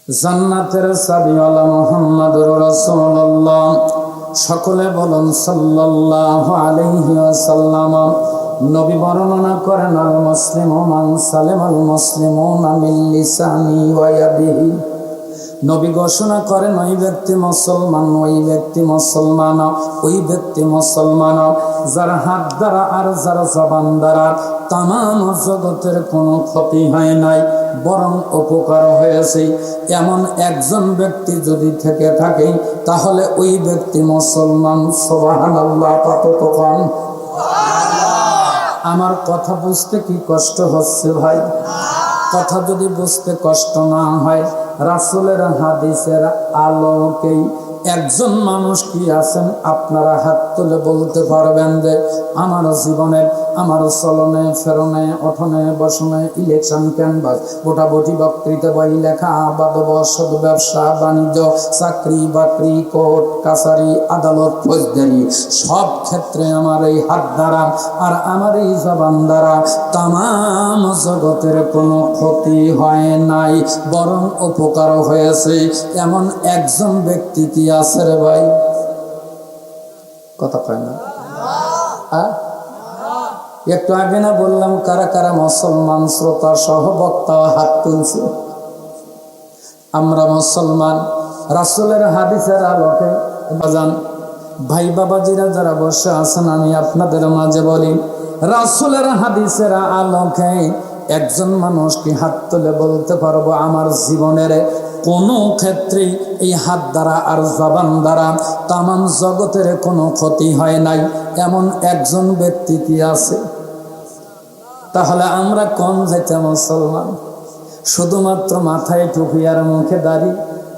জান্নাতের চাবিওয়ালা মুহাম্মদুর রাসূলুল্লাহ। সকলে বলুন সাল্লাল্লাহু আলাইহি ওয়াসাল্লাম। নবী বর্ণনা করেন, আল মুসলিমু মান সালামাল মুসলিমুনা মিন লিসানি ওয়া ইয়াদিহি। নবী ঘোষণা করেন, ওই ব্যক্তি মুসলমান, ওই ব্যক্তি মুসলমান, ওই ব্যক্তি মুসলমান যার হাত দ্বারা আর যার জবান দ্বারা তামাম জগতের কোনো ক্ষতি হয় নাই, বরং উপকার হয়েছে। এমন একজন ব্যক্তি যদি থেকে থাকে তাহলে ওই ব্যক্তি মুসলমান। সুবহানাল্লাহ। কতক্ষণ আমার কথা বুঝতে কি কষ্ট হচ্ছে ভাই? কথা যদি বুঝতে কষ্ট না হয়, রাসূলের হাদিসের আলোকেই একজন মানুষ কি আছেন আপনারা হাত তুলে বলতে পারবেন যে আমার জীবনের, আমার চলনে ফেরনে, ওঠনে বসনে, ইলেকশন ক্যানভাস, ভোটাভুটি, বক্তৃতা, বই লেখা, আবাদ বসত, ব্যবসা বাণিজ্য, চাকরি বাকরি, কোর্ট কাছারি, আদালত ফৌজদারি, সব ক্ষেত্রে আমার এই হাত দ্বারা আর আমার এই জবান দ্বারা তামাম জগতের কোনো ক্ষতি হয় নাই, বরং উপকার হয়েছে। এমন একজন ব্যক্তি কি আছে রে ভাই? কথা কয় না? একটু আগে না বললাম কারা কারা মুসলমান? শ্রোতা সহ বক্তা হাত তুলছে। আমরা মুসলমান। রাসূলের হাদিসের আলোকে বাজান ভাই বাবাজিরা যারা বসে আছেন, আমি আপনাদের মাঝে বলি, রাসূলের হাদিসের আলোকে একজন মানুষ কি হাত তুলে বলতে পারবো আমার জীবনের কোনো ক্ষেত্রে এই হাত দ্বারা আর জবান দ্বারা তামাম জগতের কোনো ক্ষতি হয় নাই, এমন একজন ব্যক্তি কি আছে? তাহলে আমরা কোন যেতে মুসলমান? শুধুমাত্র মাথায় টুপি আর মুখে দাড়ি,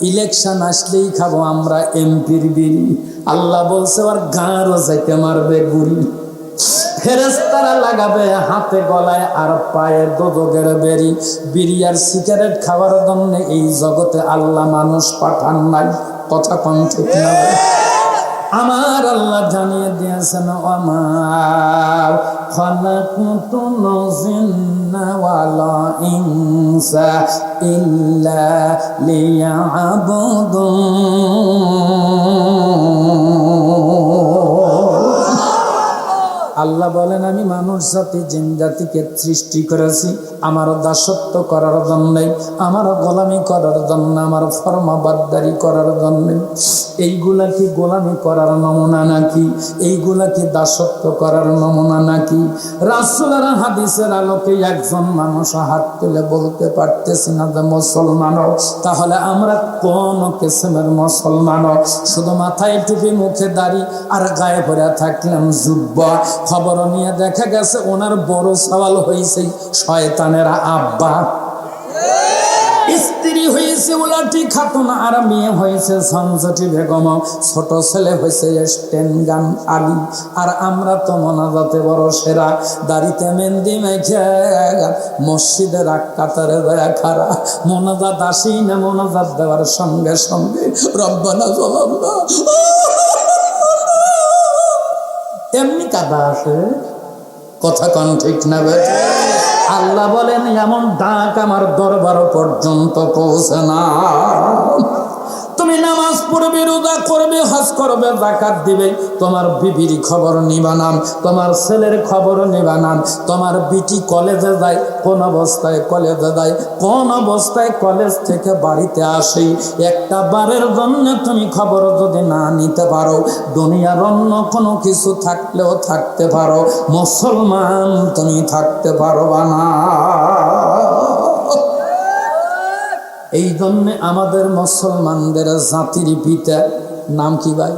ইলেকশন আসলেই খাবো আমরা এমপির বিড়ি। আল্লাহ বলছে আর গাঁরও যাইতে মারবে গুড়ি, ফেরেশতারা লাগাবে হাতে গলায় আর পায়ে দোজখের বেরি। বিড়ি আর সিগারেট খাওয়ার জন্য এই জগতে আল্লাহ মানুষ পাঠান নাই। কথা কোন ঠিক না? আমার আল্লাহ জানিয়ে দিয়েছেন, ওমা খালাকুতুল জিন্না ওয়াল ইনসা ইল্লা লিয়াবুদুন। আল্লাহ বলেন, আমি মানুষ জাতি জিন জাতিকে সৃষ্টি করেছি আমার দাসত্ব করার জন্য, আমার গোলামি করার জন্য, আমার ফরমাবারদারি করার জন্য। এইগুলা কি গোলামি করার নমুনা নাকি? এইগুলা কি দাসত্ব করার নমুনা নাকি? রাসূলের হাদিসের আলোকে একজন মানুষ হাত তুলে বলতে পারতেছি না যে মুসলমান। তাহলে আমরা কোন কিসমের মুসলমান? শুধু মাথায় টুপি মুখে দাড়ি আর গায়ে পরে থাকলাম জুব্বা। খবর নিয়ে দেখা গেছে ওনার বড় সওয়াল হয়েছে শয়তানের আব্বা, স্ত্রী হয়েছে উলাটি খাতুন আর মেয়ে হয়েছে ঝঞ্ঝটি বেগম, ছোট ছেলে হয়েছে স্টেনগান আলী। আর আমরা তো মোনাজাতে বড় সেরা, দাড়িতে মেহেন্দি মেখে মসজিদের এক কাতারে খারা। মোনাজাত আসি না, মোনাজাত দেওয়ার সঙ্গে সঙ্গে রব্বানা জালামনা এমনি কাদা আসে। কথা কোন ঠিক না? আল্লাহ বলেন, এমন ডাক আমার দরবার পর্যন্ত পৌঁছে না। তুমি নামাজ পড়বে, রোজা করবে, হজ করবে, যাকাত দিবে, তোমার বিবির খবর নিবা না, তোমার ছেলের খবর নিবা না, তোমার বিটি কলেজে যায়, কোন অবস্থায় কলেজে যায়, কোন অবস্থায় কলেজ থেকে বাড়িতে আসে, একটা বারের জন্য তুমি খবর যদি না নিতে পারো, দুনিয়ার অন্য কোনো কিছু থাকলেও থাকতে পারো, মুসলমান তুমি থাকতে পারবা না। এই জন্য আমাদের মুসলমানদের জাতির পিতা নাম কি ভাই?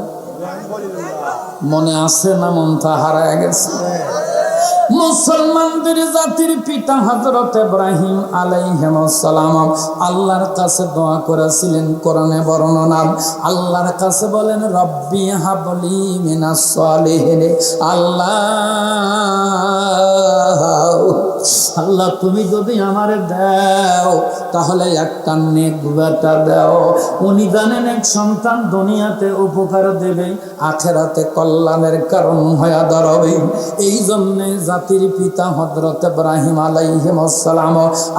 মনে আছে না? মনটা হারায় গেছে। মুসলমানদের জাতির পিতা হযরত ইব্রাহিম আলাইহিস সালাম আল্লাহর কাছে দোয়া করেছিলেন। কোরআনে বর্ণনা, আল্লাহর কাছে বলেন, রব্বি হাবলি মিনাস সালিহিন। আল্লাহ আল্লাহ তুমি যদি আমারে দাও তাহলে একটা নেক বেটা দাও। উনি জানেন এক সন্তান দুনিয়াতে উপকার দেবে, আখেরাতে কল্যাণের কারণ হয়ে দাঁড়াবে। এই জন্যে জাতির পিতা হযরত ইব্রাহিম আলাইহিস সালাম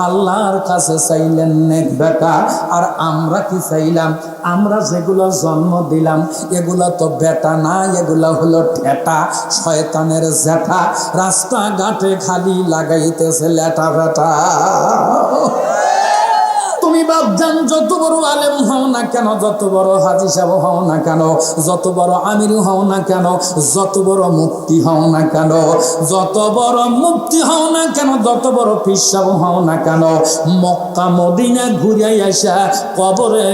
আল্লাহর কাছে চাইলেন নেক বেটা। আর আমরা কি চাইলাম? আমরা যেগুলো জন্ম দিলাম এগুলা তো বেটা না, এগুলা হলো ঠেটা, শয়তানের জ্যাঠা। রাস্তাঘাটে খালি লাগাইতেছে লেটা বেটা। তুমি বাপজান যত বড় আলেম হও না কেন, যত বড় হাজী সাহেব হও না কেন, যত বড় আমির হও না কেন, যত বড় মুফতি হও না কেন, যত বড় মুফতি হও না কেন, যত বড় পীর সাহেব হও না কেন, মক্কা মদিনা ঘুরে আসা কবরে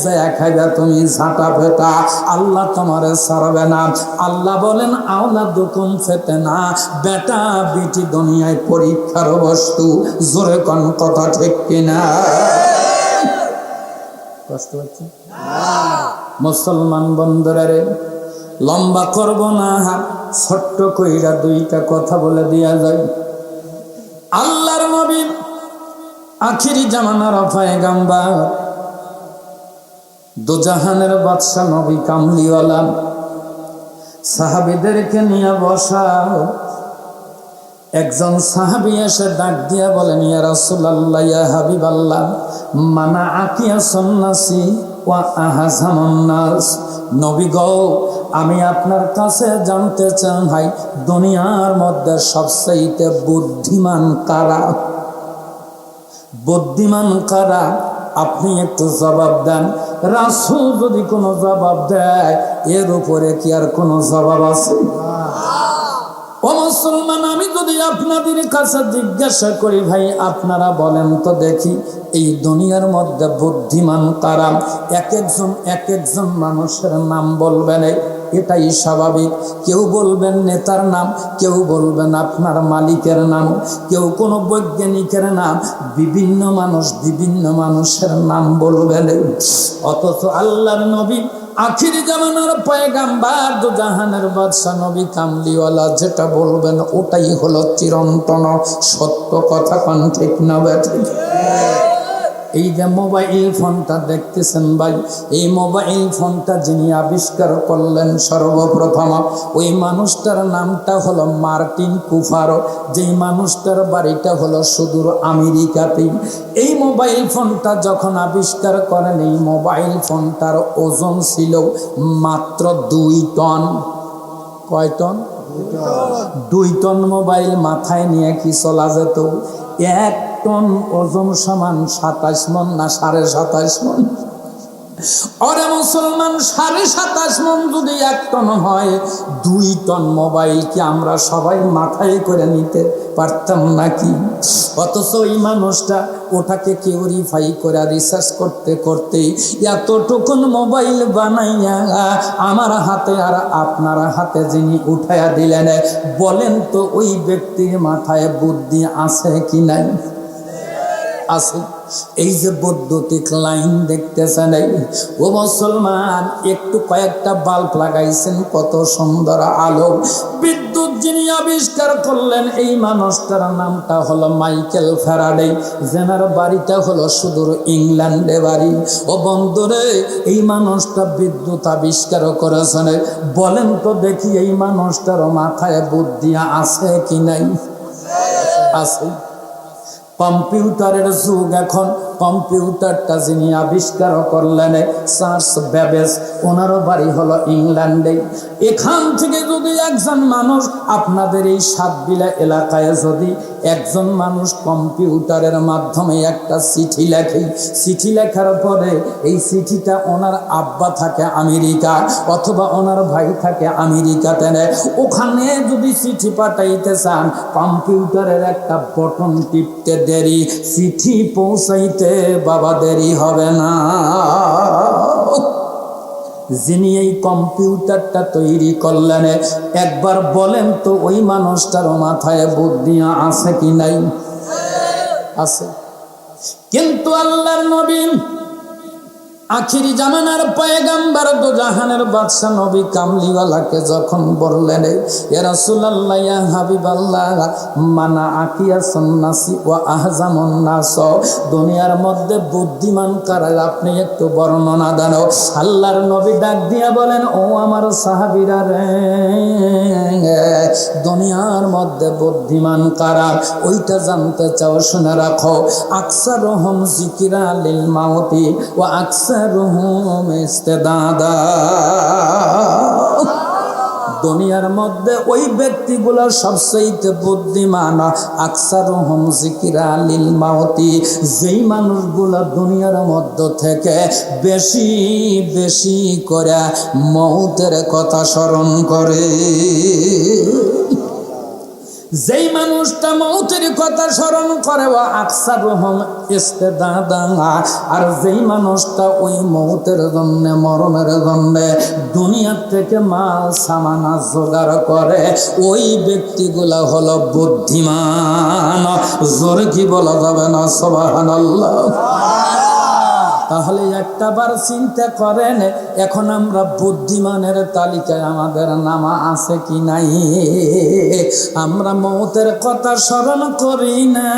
যায় খাইবা তুমি ঝাঁটা পেটা, আল্লাহ তোমারে ছাড়বে না। আল্লাহ বলেন আওলাদুকুম ফিতনা, বেটা বেটি দুনিয়ায় পরীক্ষার বস্তু। জোরে কোন কথা ঠিক কিনা? কষ্ট হচ্ছে মুসলমান বন্ধুরা রে, লম্বা করব না, ছোট্ট কইরা দুইটা কথা বলে দেয়া যায়। আল্লাহর নবী আখিরি জামানার পয়গম্বর, দুজাহানের বাদশা নবী কামলিওয়ালা, সাহাবীদেরকে নিয়ে বসা। একজন সাহাবী এসে ডাক দিয়া বলেন, ইয়া রাসূলুল্লাহ, ইয়া হাবিবাল্লাহ, মানা আকিয়া সন্ন্যাসী ওয়া আহজামুন নাস। নবী গো, আমি আপনার কাছে জানতে চাই দুনিয়ার মধ্যে সবচেয়ে বুদ্ধিমান কারা? বুদ্ধিমান কারা? আপনি একটু জবাব দেন। রাসূল যদি কোনো জবাব দেয় এর উপরে কি আর কোনো জবাব আছে? ও মুসলমান, আমি যদি আপনাদের কাছে জিজ্ঞাসা করি, ভাই আপনারা বলেন তো দেখি, এই দুনিয়ার মধ্যে বুদ্ধিমান কারা? এক একজন মানুষের নাম বলবেন, এটাই স্বাভাবিক। কেউ বলবেন নেতার নাম, কেউ বলবেন আপনার মালিকের নাম, কেউ কোনো বৈজ্ঞানিকের নাম, বিভিন্ন মানুষের নাম বলবেন। অথচ আল্লাহর নবী আখির জামানার পয়গাম্বার, দুজাহানের বাদশা নবী কামলিওয়ালা যেটা বলবেন ওটাই হলো চিরন্তন সত্য কথা। কোন ঠিক না বেঠিক? এই যে মোবাইল ফোনটা দেখতেছেন ভাই, এই মোবাইল ফোনটা যিনি আবিষ্কার করলেন সর্বপ্রথম, ওই মানুষটার নামটা হলো মার্টিন কুপার। যেই মানুষটার বাড়িটা হলো সুদূর আমেরিকাতে। এই মোবাইল ফোনটা যখন আবিষ্কার করেন, এই মোবাইল ফোনটার ওজন ছিল মাত্র 2 টন। কয় টন? 2 টন মোবাইল মাথায় নিয়ে কি চলা যেত? 1 টন ওজন সমান 27 মন না 27.5 মন? ওরে মুসলমান, 27.5 মন যদি 1 টন হয়, 2 টন মোবাইল কি আমরা সবাই মাথায় করে নিতে পারতাম নাকি? অথচ এই মানুষটা ওটাকে কিউরিফাই করে রিসার্চ করতে করতে এতটুকুন মোবাইল বানাইয়া আমার হাতে আর আপনার হাতে যিনি উঠাইয়া দিলেন, বলেন তো ওই ব্যক্তির মাথায় বুদ্ধি আছে কি নাই? আছে। এই যে বৈদ্যুতিক লাইন দেখতেছেন, ও মুসলমান, একটু কয়েকটা বাল্ব লাগাইছেন, কত সুন্দর আলো। বিদ্যুৎ যিনি আবিষ্কার করলেন, এই মানুষটার নামটা হলো মাইকেল ফ্যারাডে, যেনার বাড়িটা হলো সুদূর ইংল্যান্ডে বাড়ি। ও বন্ধুরে, এই মানুষটা বিদ্যুৎ আবিষ্কার করেছেন। বলেন তো দেখি এই মানুষটার মাথায় বুদ্ধি আছে কি নাই? আছে। কম্পিউটারের যুগ এখন। কম্পিউটারটা যিনি আবিষ্কার করলেন চার্লস ব্যাবেজ, ওনারও বাড়ি হলো ইংল্যান্ডে। এখান থেকে যদি একজন মানুষ, আপনাদের এই সাতবিলা এলাকায় যদি একজন মানুষ কম্পিউটারের মাধ্যমে একটা চিঠি লেখে, চিঠি লেখার পরে এই চিঠিটা ওনার আব্বা থাকে আমেরিকা অথবা ওনার ভাই থাকে আমেরিকাতে, ওখানে যদি চিঠি পাঠাইতে চান, কম্পিউটারের একটা বটন টিপতে দেরি, চিঠি পৌঁছাইতে বাবা দেরি হবে না। যিনি এই কম্পিউটারটা তৈরি করলেন, একবার বলেন তো ওই মানুষটার মাথায় বুদ্ধি আছে কি নাই? আছে। কিন্তু আল্লাহর নবী আখিরি জামানার পয়গাম্বর দো জাহানের বাদশা নবী কামলিওয়ালাকে যখন বললেন, ইয়া রাসূলুল্লাহ ইয়া হাবিবাল্লাহ, মানা আকিয়া সুন্নাসি ওয়া আহজামুন নাস, দুনিয়ার মধ্যে বুদ্ধিমান কারা, আপনি একটু বর্ণনা দেন। আল্লাহর নবী ডাক দিয়া বলেন, ও আমার সাহাবীরা রে, দুনিয়ার মধ্যে বুদ্ধিমান কারা ওইটা জানতে চাও, শুনে রাখো। আকসারুহুম যিকরা লিল মাউতি ওয়া আকসারুহুম ইস্তিদাদা। দুনিয়ার মধ্যে ওই ব্যক্তিগুলো সবচেয়ে বুদ্ধিমান। আকসারুহুম যিকরা লিল মাউতি, যেই মানুষগুলো দুনিয়ার মধ্যে থেকে বেশি বেশি করে মৌতের কথা স্মরণ করে। যেই মানুষটা মৌতের কথা স্মরণ করে, ওয়া আকসারুহুম ইস্তিদাদা, আর যেই মানুষটা ওই মৌতের জন্য, মরণের জন্য দুনিয়া থেকে মাল সামানা জোগাড় করে, ওই ব্যক্তিগুলা হলো বুদ্ধিমান। জোরে কি বলা যাবে না সুবহানাল্লাহ? তাহলে একটা বার চিন্তা করেন, এখন আমরা বুদ্ধিমানের তালিকায় আমাদের নাম আছে কি নাই? আমরা মৌতের কথা স্মরণ করি না।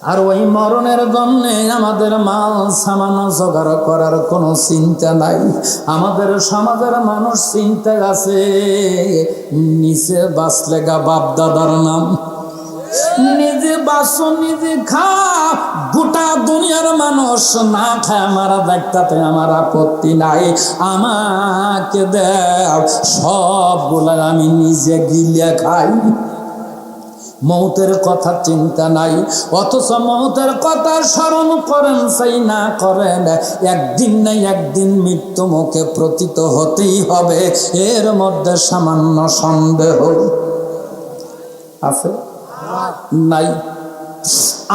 আর ওই মরণের জন্য আমাদের মাল সামান জোগাড় করার কোনো চিন্তা নাই। আমাদের সমাজের মানুষ চিন্তা আছে, নিচে বাঁচলে গা বাপ দাদার নাম, নিজে বাঁচো নিজে খাও, গোটা দুনিয়ার মানুষ না খায় মারা দেখতে আমার আপত্তি নাই, আমাকে দেও, সবগুলা আমি নিজে গিলে খাই। মৌতের কথা চিন্তা নাই, অথচ মৌতের কথা স্মরণ করেন চাই না করেন, একদিন নাই একদিন মৃত্যু মুখে পতিত হতেই হবে, এর মধ্যে সামান্য সন্দেহ আছে নাই?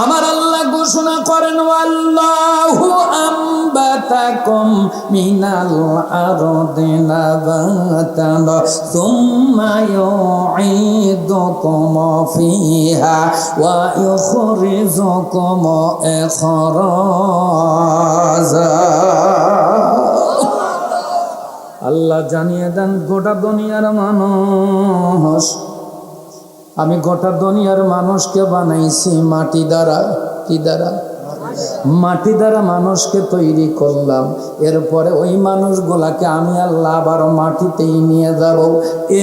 আমার আল্লাহ ঘোষণা করেন, আল্লাহু আম্বাতাকুম মিনাল আরদি নাবাতান সুম্মা ইউঈদুকুম ফিহা ওয়া ইখরিজুকুম ইখরাজা। আল্লাহ জানিয়ে দেন, গোটা দুনিয়ার মানুষ, আমি গোটা দুনিয়ার মানুষকে বানাইছি মাটি দ্বারা। কি দ্বারা? মাটি দ্বারা মানুষকে তৈরি করলাম। এরপরে ওই মানুষগুলাকে আমি আল্লাহ আবার মাটিতেই নিয়ে যাব,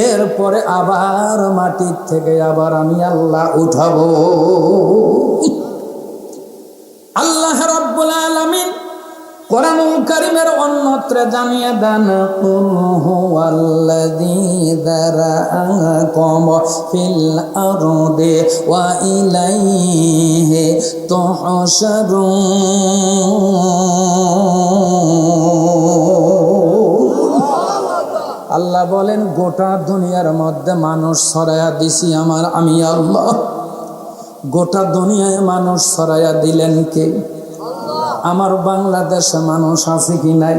এরপরে আবার মাটির থেকে আবার আমি আল্লাহ উঠাবো। আল্লাহ রাব্বুল আলামিন কোরআনুল কারীমের অন্যত্র জানিয়ে দেন, কুল হুয়াল্লাযী যারাআকুম ফিল আরদি ওয়া ইলাইহি তুহশারুন। আল্লাহ বলেন, গোটা দুনিয়ার মধ্যে মানুষ ছড়াইয়া দিছি আমি আল্লাহ। গোটা দুনিয়ায় মানুষ ছড়াইয়া দিলেন কে? আমার বাংলাদেশে মানুষ আছে কি নাই?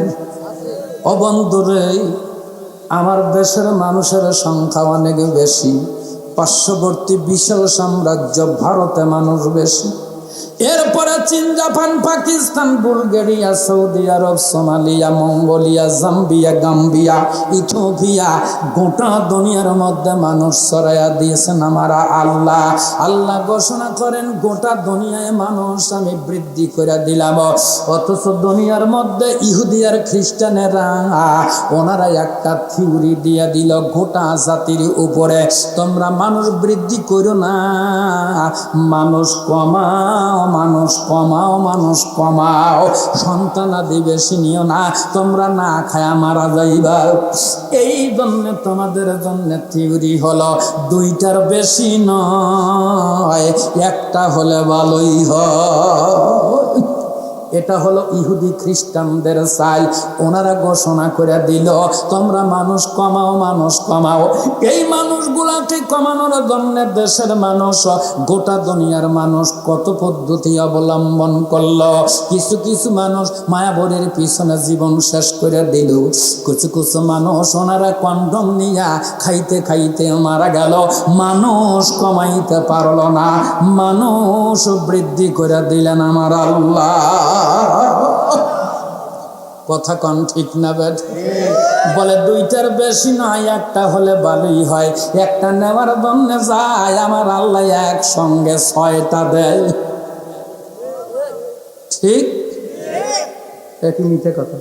অবন্ধুরে, আমার দেশের মানুষের সংখ্যা অনেক বেশি, পার্শ্ববর্তী বিশাল সাম্রাজ্য ভারতে মানুষ বেশি, এরপরে চীন, জাপান, পাকিস্তান, বুলগেরিয়া, সৌদি আরব, Somalia, Mongolia, Zambia, Gambia, Ethiopia, গোটা দুনিয়ার মধ্যে মানুষ ছড়াইয়া দিয়েছেন আমার আল্লাহ। আল্লাহ ঘোষণা করেন, গোটা দুনিয়ায় মানুষ আমি বৃদ্ধি করে দিলাম। অথচ দুনিয়ার মধ্যে ইহুদি আর খ্রিস্টানেরা ওনারা একটা থিওরি দিয়ে দিল গোটা জাতির উপরে, তোমরা মানুষ বৃদ্ধি করো না, মানুষ কমাও, মানুষ কমাও, মানুষ কমাও, সন্তানাদি বেশি নিও না, তোমরা না খায়া মারা যাইবা। এই জন্য তোমাদের জন্য থিওরি হলো দুইটার বেশি নয়, একটা হলে ভালোই হয়। এটা হলো ইহুদি খ্রিস্টানদের চাল। ওনারা ঘোষণা করে দিল তোমরা মানুষ কমাও, মানুষ কমাও। এই মানুষগুলাকে কমানোর জন্য দেশের মানুষ, গোটা দুনিয়ার মানুষ কত পদ্ধতি অবলম্বন করলো। কিছু কিছু মানুষ মায়াবরের পিছনে জীবন শেষ করে দিল। কিছু কিছু মানুষ ওনারা কন্ডম নিয়া খাইতে খাইতে মারা গেল। মানুষ কমাইতে পারলো না, মানুষ বৃদ্ধি করে দিলেন আমার আল্লাহ। কথা কন ঠিক না বেঠ? বলে দুইটার বেশি নয়, একটা হলে ভালোই হয়। একটা নেওয়ার জন্য যায় আমার আল্লাহ একসঙ্গে 6টা দেয়। ঠিক একই মিথ্যে কথা,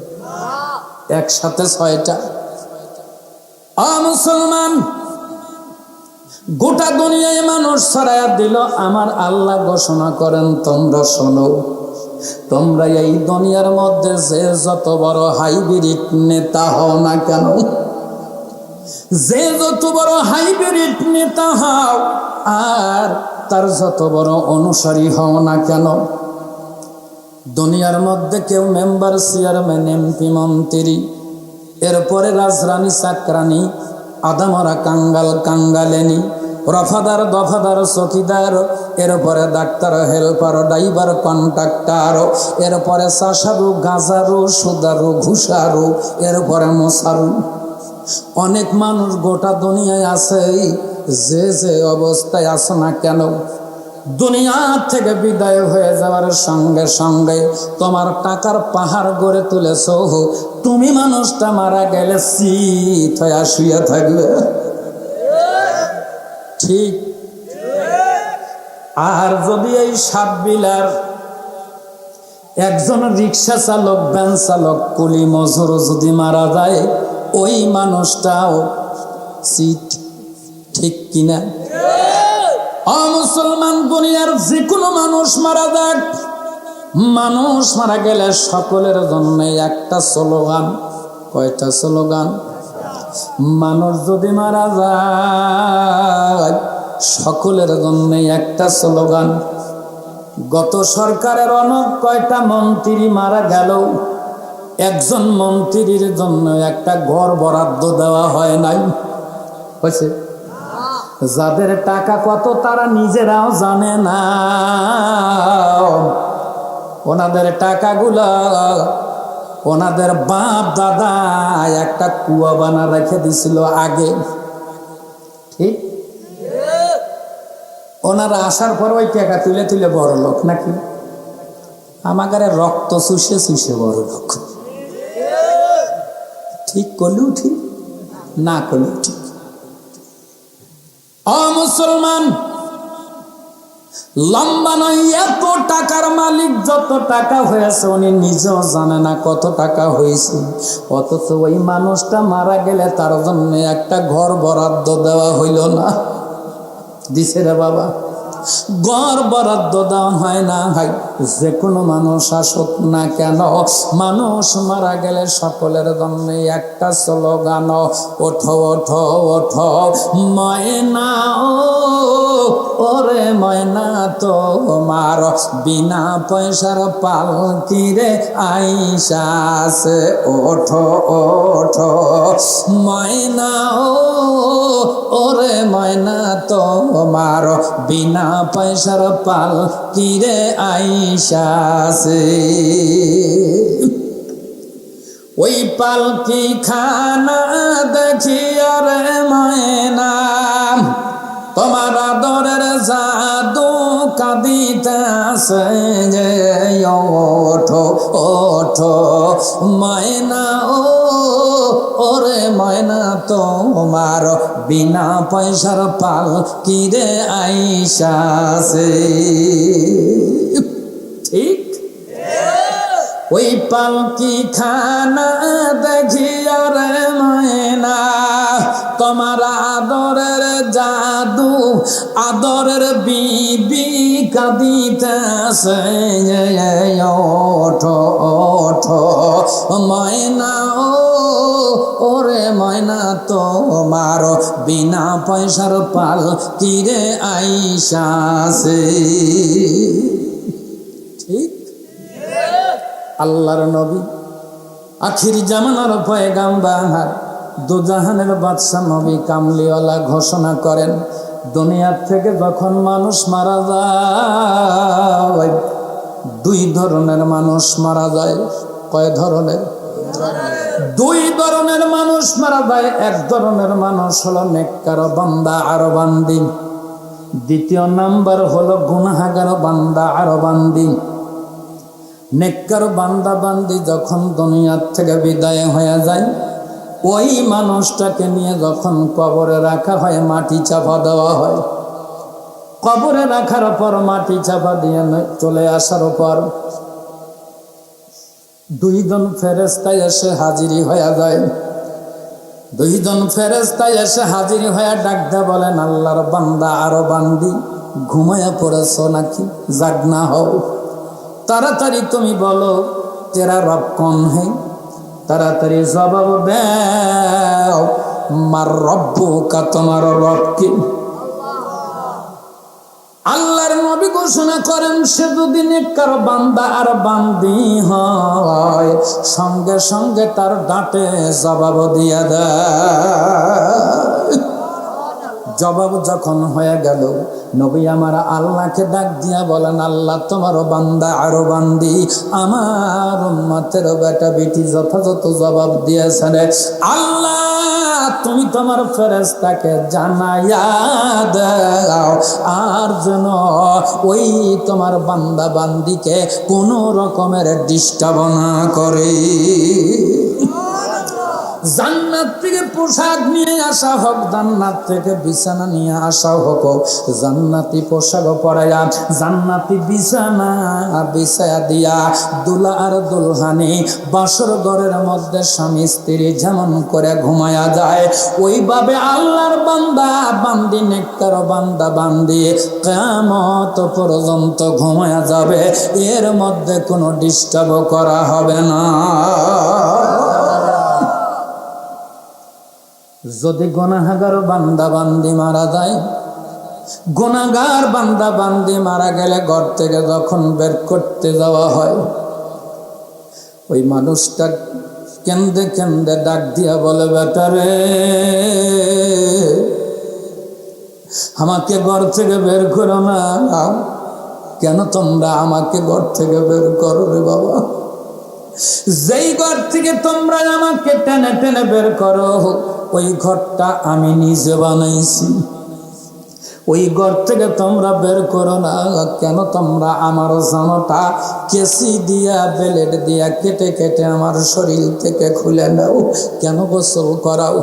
একসাথে 6টা। মুসলমান গোটা দুনিয়ায় মানুষ ছড়াইয়া দিল। আমার আল্লাহ ঘোষণা করেন তোমরা শোনো, তোমরা এই দুনিয়ার মধ্যে যে যত বড় হাইব্রিড নেতা হও না কেন, যে যত বড় হাইব্রিড নেতা হও আর তার যত বড় অনুসারী হও না কেন, দুনিয়ার মধ্যে কেউ মেম্বার, চেয়ারম্যান, এমপি, মন্ত্রী, এরপরে রাজরানী, চাকরানি, আদামরা, কাঙ্গাল, কাঙ্গালেনি, রফাদার, দফাদার, চকিদার, এরপরে ডাক্তার, হেল্পার, ড্রাইভার, কন্ট্রাক্টর, এরপরে চাষারু, গাজারু, সুদারু, ঘুষারু, এরপরে মশারু। অনেক মানুষ গোটা দুনিয়ায় আছে। যে যে অবস্থায় আছে না কেন, দুনিয়া থেকে বিদায় হয়ে যাওয়ার সঙ্গে সঙ্গে তোমার টাকার পাহাড় গড়ে তুলেছ, তুমি মানুষটা মারা গেলে শীত হয়ে শুয়ে থাকবে। ঠিক। আর যদি এই 7 বিলার একজন রিক্সা চালক, ভ্যান চালক, কুলি মজুর যদি মারা যায়, ওই মানুষটাও শীত। ঠিক কিনা? মুসলমান দুনিয়ার যে কোনো মানুষ মারা যাক, মানুষ মারা গেলে সকলের জন্য একটা স্লোগান। কয়টা স্লোগান? মানুষ যদি মারা যায় সকলের জন্য একটা স্লোগান। গত সরকারের অনেক কয়টা মন্ত্রী মারা গেল, একজন মন্ত্রীর জন্য একটা ঘর বরাদ্দ দেওয়া হয় নাই। হয়েছে? যাদের টাকা কত তারা নিজেরাও জানে না। ওনাদের টাকাগুলো ওনাদের বাপ দাদা একটা কুয়া বানা রেখে দিছিল আগে। ঠিক। ওনারা আসার পর ওই টাকা তুলে তুলে বড় লোক নাকি? আমাদের রক্ত চুষে চুষে বড় লোক। ঠিক করলেও ঠিক, না করলেও ঠিক। মুসলমান লম্বা নয়, এত টাকার মালিক, যত টাকা হয়েছে উনি নিজেও জানে না কত টাকা হয়েছে। অথচ ওই মানুষটা মারা গেলে তার জন্য একটা ঘর বরাদ্দ দেওয়া হইল না। দিছে রে বাবা? ঘর বরাদ্দ দেওয়া হয় না। ভাই, যে কোনো মানুষ আসুক না কেন, মানুষ মারা গেলে সকলের জন্য একটা স্লোগান, ওঠো ওঠো ওঠো ময়না, ওরে ময়না তোমার বিনা পয়সার পালকিরে আইসাছে, ওঠো ওঠো ময়না, ওরে ময়না তোমার বিনা পয়সার পালকিরে আইসাছে। ওই পালকি খানা দেখিয়া রে ময়না তোমার আদরের জাদু কাঁদিতেছে, ওঠো ওঠো ময়না, ওরে ময়না তোমার বিনা পয়সার পালকিরে আইসাছে। ঠিক। ওই পালকি খানা দেখিয়া রে ময়না তোমার আদরের জাদু, আদরের বিবি কাঁদিতেছে, ওঠো ওঠো ময়না, ওরে ময়না তোমার বিনা পয়সার পালকিরে আইসাছে। ঠিক। আল্লাহর নবী, আখির জামানার পয়গাম্বার, দুজাহানের বাদশা নবী কামলিওয়ালা ঘোষণা করেন, দুনিয়ার থেকে যখন মানুষ মারা যায়, দুই ধরনের মানুষ মারা যায়। কয় ধরনের? দুই ধরনের মানুষ মারা যায়। এক ধরনের মানুষ হলো নেককার বান্দা আর বান্দি, দ্বিতীয় নাম্বার হলো গুনাহগার বান্দা আর বান্দি। নেককার বান্দা বান্দি যখন দুনিয়ার থেকে বিদায় হয়ে যায়, ওই মানুষটাকে নিয়ে যখন কবরে রাখা হয়, মাটি চাপা দেওয়া হয়। কবরে রাখার পর মাটি চাপা দিয়ে চলে আসার পর দুইজন ফেরেশতা এসে হাজিরি হয়ে যায়। দুইজন ফেরেশতা এসে হাজিরি হয়ে ডাকতে বলেন, আল্লাহর বান্দা আর বান্দি ঘুমায়া পড়েছ নাকি? জাগনা হও, তাড়াতাড়ি তুমি বলো তেরা রব কौन है। তাড়াতাড়ি জবাব দাও, মার রব্বুকা, তোমার রব কি? আল্লাহর নবী ঘোষণা করেন, সে যদি নেককার বান্দা আর বান্দি হয়, সঙ্গে সঙ্গে তার ডাঁটে জবাব দিয়া দেয়। জবাব যখন হয়ে গেল, নবী আমার আল্লাহকে ডাক দিয়া বলেন, আল্লাহ তোমার বান্দা আর বান্দি আমার উম্মতের বেটা বেটি যথাযথ জবাব দিয়েছেন। আল্লাহ তুমি তোমার ফেরেশতাকে জানাইয়া দাও, আর যেন ওই তোমার বান্দা বান্দিকে কোনো রকমের ডিস্টার্ব না করে। জান্নাত থেকে পোশাক নিয়ে আসা হোক, জান্নাত থেকে বিছানা নিয়ে আসা হোক, জান্নাতি পোশাক পরাইয়া জান্নাতি বিছানা বিছায়া দিয়া দুলা আর দুলহানি বাসর ঘরের মধ্যে স্বামী স্ত্রী যেমন করে ঘুমায়া যায়, ওইভাবে আল্লাহর বান্দা বান্দি নেককার বান্দা বান্দি কিয়ামত পর্যন্ত ঘুমায়া যাবে। এর মধ্যে কোনো ডিস্টার্ব করা হবে না। যদি গুনাহগার বান্দা বান্দি মারা যায়, গুনাহগার বান্দা বান্দি মারা গেলে ঘর থেকে যখন বের করতে যাওয়া হয়, ওই মানুষটা কেন্দে কেন্দে ডাক দিয়া বলে, বেটা রে, আমাকে ঘর থেকে বের করো না। কেন তোমরা আমাকে ঘর থেকে বের করো রে বাবা? যেই ঘর থেকে তোমরা আমাকে টেনে টেনে বের করো, ওই ঘরটা আমি নিজে বানাইছি। ওই ঘর থেকে তোমরা বের করো না। কেন তোমরা আমার জামাটা কেসি দিয়া ব্লেড দিয়া কেটে কেটে আমার শরীর থেকে খুলে নাও? কেন গোসল করাও?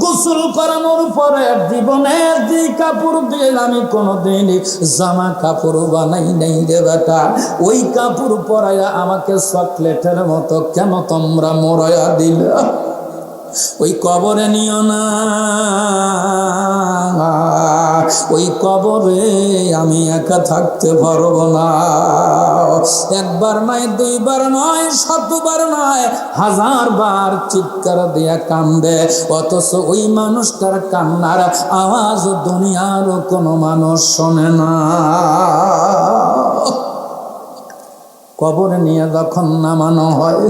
গোসল করানোর পরে জীবনে যে কাপড় দিয়ে আমি কোনোদিন জামা কাপড় বানাই নাই রে বেটা, ওই কাপড় পরাইয়া আমাকে চকলেটের মতো কেন তোমরা মরাইয়া দিলে? ওই কবরে নিও না, ওই কবরে আমি একা থাকতে পারবো না। একবার নয়, দুইবার নয়, শতবার নয়, 1000 বার চিৎকার দিয়া কান্দে, অথচ ওই মানুষটার কান্নার আওয়াজ দুনিয়ার কোনো মানুষ শোনে না। কবরে নিয়ে যখন নামানো হয়,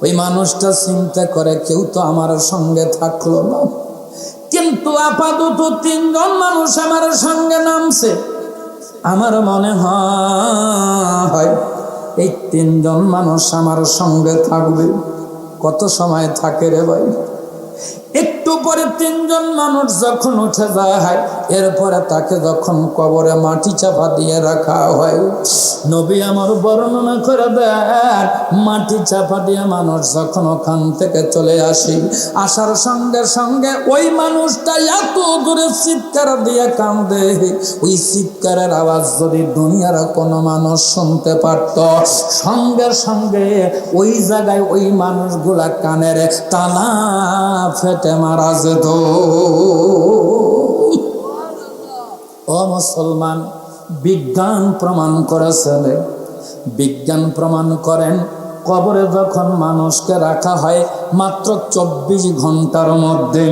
ওই মানুষটা চিন্তা করে, কেউ তো আমার সঙ্গে থাকলো না, কিন্তু আপাতত 3 জন মানুষ আমার সঙ্গে নামছে। আমার মনে হয় এই 3 জন মানুষ আমার সঙ্গে থাকবে। কত সময় থাকে রে ভাই? একটু পরে 3 জন মানুষ যখন উঠে যায়, এরপরে তাকে যখন কবরে মাটি চাপা দিয়ে রাখা হয়, নবী আমার বর্ণনা করে দেন, মাটি চাপা দিয়ে মানুষ যখন ওখান থেকে চলে আসি, আসার সঙ্গে সঙ্গে ওই মানুষটা এত দূরে চিৎকার দিয়ে কান্দে, ওই চিৎকারের আওয়াজ যদি দুনিয়ার কোনো মানুষ শুনতে পারত, সঙ্গে সঙ্গে ওই জায়গায় ওই মানুষগুলা কানের তালা ফেটে মারা যেত। ও মুসলমান, বিজ্ঞান প্রমাণ করেছেন, বিজ্ঞান প্রমাণ করেন, কবরে যখন মানুষকে রাখা হয় মাত্র 24 ঘন্টার মধ্যে,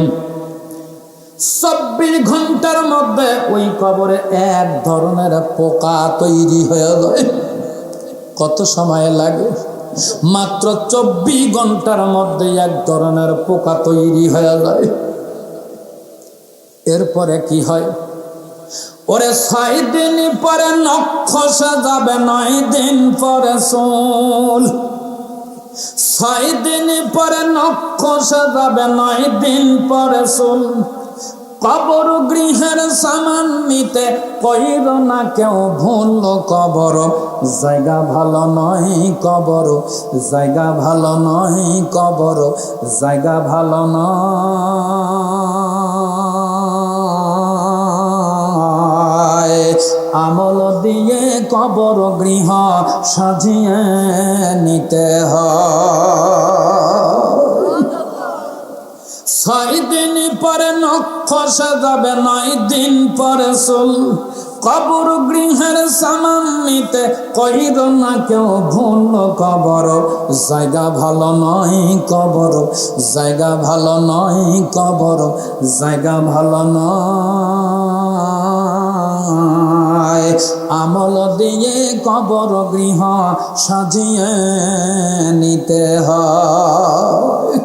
24 ঘন্টার মধ্যে ওই কবরে এক ধরনের পোকা তৈরি হয়ে যায়। কত সময় লাগে? মাত্র 24 ঘন্টার মধ্যে এক ধরনের পোকা তৈরি হয়ে যায়। এরপরে কি হয়? ওরে 6 দিন পরে নখ সাজাবে, 9 দিন পরে চুল। 6 দিন পরে নখ সাজাবে, 9 দিন পরে চুল। কবর গৃহের সামান নিতে কইর না কেউ ভুল। কবর জায়গা ভালো নয়, কবর জায়গা ভালো নয়, কবর জায়গা ভালো নয়। আমল দিয়ে কবর গৃহ সাজিয়ে নিতে হয়। 6 দিন পরে নখ সাজাবে, 9 দিন পরে চুল। কবর গৃহের সামান নিতে কইর না কেউ ভুল। কবর জায়গা ভালো নয়, কবর জায়গা ভালো নয়, কবর জায়গা ভালো নয়। আমল দিয়ে কবর গৃহ সাজিয়ে নিতে হয়।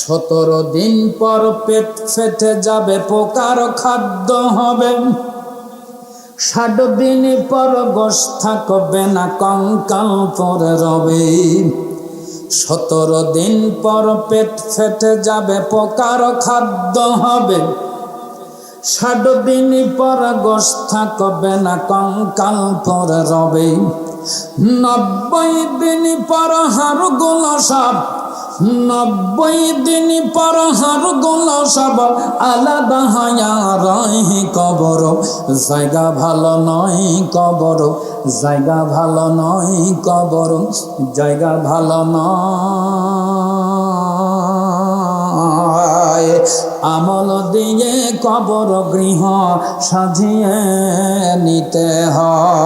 17 দিন পর পেট ফেটে যাবে, পোকার খাদ্য হবে। 60 দিন পর গোশ থাকবে না, কঙ্কাল পরে রবে। 17 দিন পর পেট ফেটে যাবে, পোকার খাদ্য হবে। 60 দিন পর গোশ থাকবে না, কঙ্কাল পরে রবে। 90 দিন পর হাড়গুলো সব, 90 দিন পর হাড়গুলো সব আলাদা হয়া রয়। কবর জায়গা ভালো নয়, কবর জায়গা ভালো নয়, কবর জায়গা ভালো নয়। আমল দিয়ে কবর গৃহ সাজিয়ে নিতে হয়।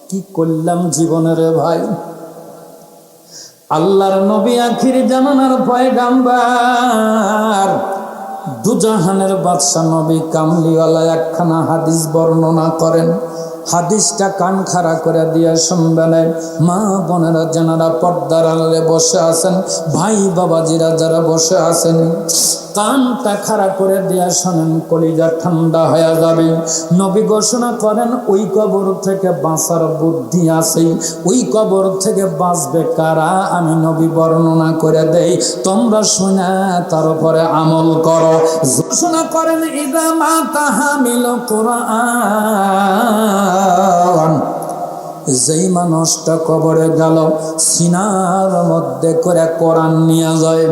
কি করলাম জীবনের ভাই? আল্লাহর নবী আখির জামানার পয়গাম্বার, দুজাহানের বাদশা নবী কামলিওয়ালা একখানা হাদিস বর্ণনা করেন। হাদিসটা কান খাড়া করে দিয়ে শুনবেন। মা বোনেরা যারা পর্দার আড়ালে বসে আছেন, ভাই বাবাজিরা যারা বসে আছেন, কানটা খাড়া করে দিয়ে শোনেন, কলিজা ঠান্ডা হয়ে যাবে। নবী ঘোষণা করেন, ওই কবর থেকে বাঁচার বুদ্ধি আছে। ওই কবর থেকে বাঁচবে কারা? আমি নবী বর্ণনা করে দেই, তোমরা শুনে তার উপরে আমল করো। ঘোষণা করেন, ইদা মাতা হামিল কুরআন, যেই মানুষটা কবরে গেল, সিনার মধ্যে করে কোরআন নিয়ে যায়।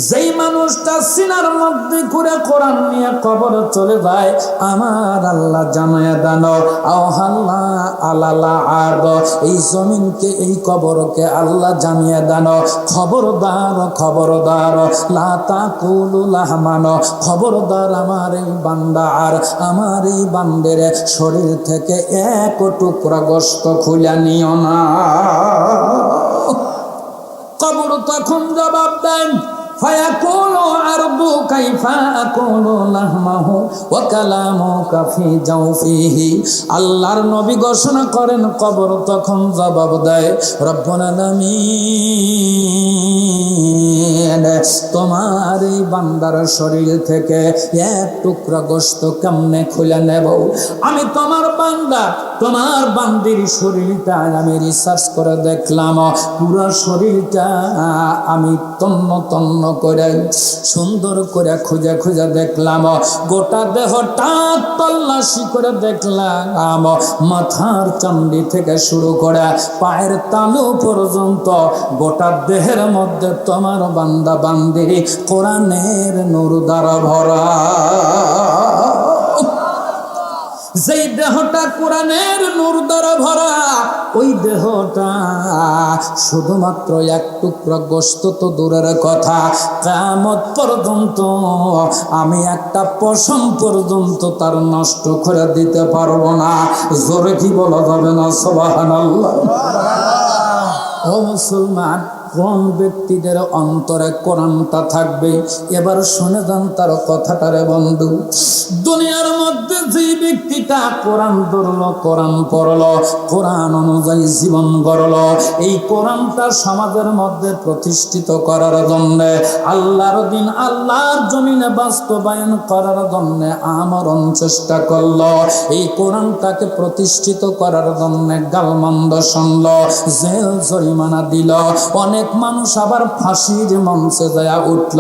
যেই মানুষটা সিনার মধ্যে করে কোরআন নিয়ে কবরে চলে যায়, আমার আল্লাহ জানায়া দানো আওহাল্লা আলালা আরদ, এই জমিনকে, এই কবরকে আল্লাহ জানিয়ে দানো, খবরদার খবরদার, লা তাকুলু লাহমান, খবরদার আমার এই বান্দা আর আমার এই বান্দের শরীর থেকে এক টুকরা গোশত খুলে নিও না। কবর তখন জবাব দেন, ফায়াকুলু আরদু কাইফা আকুলু লাহমাহু ওয়া কালামুকা ফি জাওফিহি। আল্লাহর নবী ঘোষণা করেন, কবর তখন জবাব দেয়, রব্বুল আলামিন, তোমার এই বান্দার শরীর থেকে এক টুকরা গোশত কেমনে খুলে নেব? আমি তোমার বান্দা, তোমার বান্দির শরীরটা আমি রিসার্চ করে দেখলাম, পুরো শরীরটা আমি তন্ন তন্ন করে সুন্দর করে খুঁজে খুঁজে দেখলাম, গোটা দেহটা তল্লাশি করে দেখলাম, মাথার চামড়ি থেকে শুরু করে পায়ের তালু পর্যন্ত গোটা দেহের মধ্যে তোমার বান্দা বান্দির কোরআনের নূর দ্বারা ভরা। যেই দেহটা কোরআনের নূর দ্বারা ভরা, ওই দেহটা শুধুমাত্র এক টুকরা গোশত তো দূরের কথা, কিয়ামত পর্যন্ত আমি একটা পশম পর্যন্ত তার নষ্ট করে দিতে পারবো না। জোরে কি বলা যাবে না? সুবহানাল্লাহ। ও মুসলমান, কোন ব্যক্তিদের অন্তরে কোরআনটা থাকবে? এবার শুনে যান তার কথাটারে বন্ধু। দুনিয়ার মধ্যে যে ব্যক্তিটা কোরআন ধরলো, কোরআন পড়লো, কোরআন অনুযায়ী জীবন গড়লো, এই কোরআনটা সমাজের মধ্যে প্রতিষ্ঠিত করার জন্য, আল্লাহর দিন আল্লাহর জমিনে বাস্তবায়ন করার জন্য আমরণ চেষ্টা করলো। এই কোরআনটাকে প্রতিষ্ঠিত করার জন্য গালমন্দ শুনল, জেল জরিমানা দিল, অনেক মানুষ আবার ফাঁসির মঞ্চে যায় উঠল,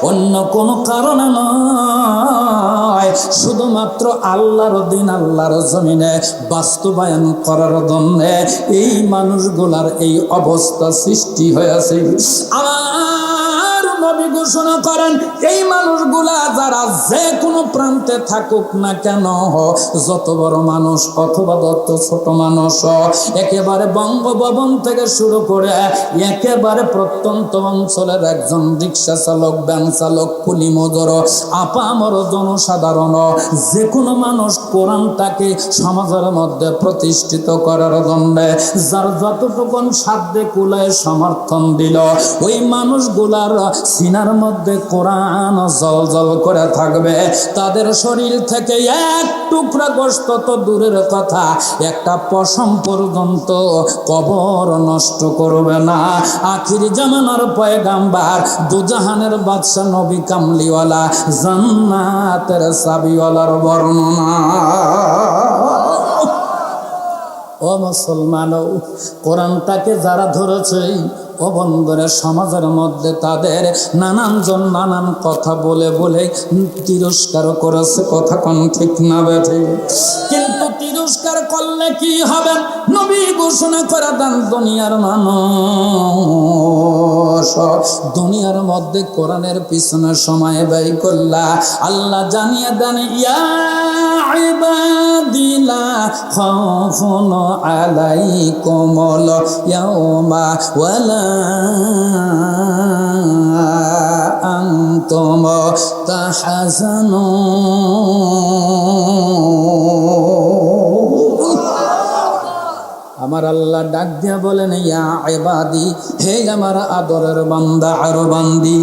অন্য কোনো কারণে নয়, শুধুমাত্র আল্লাহর দিন আল্লাহর জমিনে বাস্তবায়ন করার জন্য এই মানুষগুলার এই অবস্থা সৃষ্টি হয়েছে। আমার নবী ঘোষণা করেন, এই মানুষগুলা যারা যে কোনো প্রান্তে থাকুক না কেন, যত বড় মানুষ অথবা যত ছোট মানুষ, একেবারে বঙ্গভবন থেকে শুরু করে একেবারে প্রত্যন্ত অঞ্চলের একজন রিক্সা চালক, ভ্যান চালক, কুলি মজুর, আপামর জনসাধারণ, যে কোনো মানুষ কোরআনটাকে সমাজের মধ্যে প্রতিষ্ঠিত করার জন্য যার যতটুকুন সাধ্যে কুলায় সমর্থন দিল, ওই মানুষগুলার সিনার মধ্যে কোরআন জল জল করে থাকবে। তাদের শরীর থেকে এক টুকরা গোশত তো দূরের কথা, একটা পশম পর্যন্ত কবর নষ্ট করবে না। আখির জামানার পয়গাম্বার, দুজাহানের বাদশা, নবী কামলিওয়ালা, জান্নাতের চাবিওয়ালার বর্ণনা। ও মুসলমান, কোরআনটাকে যারা ধরেছে, ও বন্ধুরা, সমাজের মধ্যে তাদের নানানজন নানান কথা বলে বলে তিরস্কার করেছে। কথা কোন ঠিক না বেঠে? কিন্তু তিরস্কার করলে কি হবে? নবী ঘোষণা করে দেন, দুনিয়ার মানুষ দুনিয়ার মধ্যে কোরআনের পিছনে সময় ব্যয় করলা, আল্লাহ জানিয়ে দেন, ইয়া ইবাদি লা খাউফুন আলাইকুমুল ইয়াওমা ওয়ালা আনতুম তাহজানুন। আমার আল্লাহ ডাক দিয়া বলেন, ইয়া ইবাদি, হে আমার আদরের বান্দা আর বান্দি।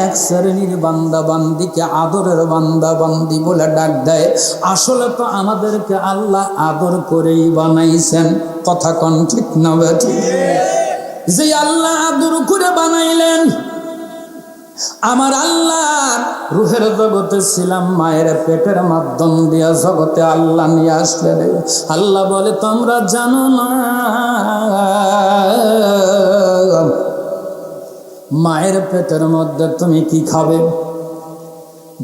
এক শ্রেণীর বান্দা বান্দিকে আদরের বান্দা বান্দি বলে ডাক দেয়। আসলে তো আমাদেরকে আল্লাহ আদর করেই বানাইছেন। কথা কোন ঠিক না বেঠি? যে আল্লাহ আদর করে বানাইলেন, আমার আল্লাহ রুহের জগতে ছিলাম, মায়ের পেটের মাধ্যম দিয়া জগতে আল্লাহ নিয়ে আসলেন। আল্লাহ বলে, তোমরা জানো না মায়ের পেটের মধ্যে তুমি কি খাবে?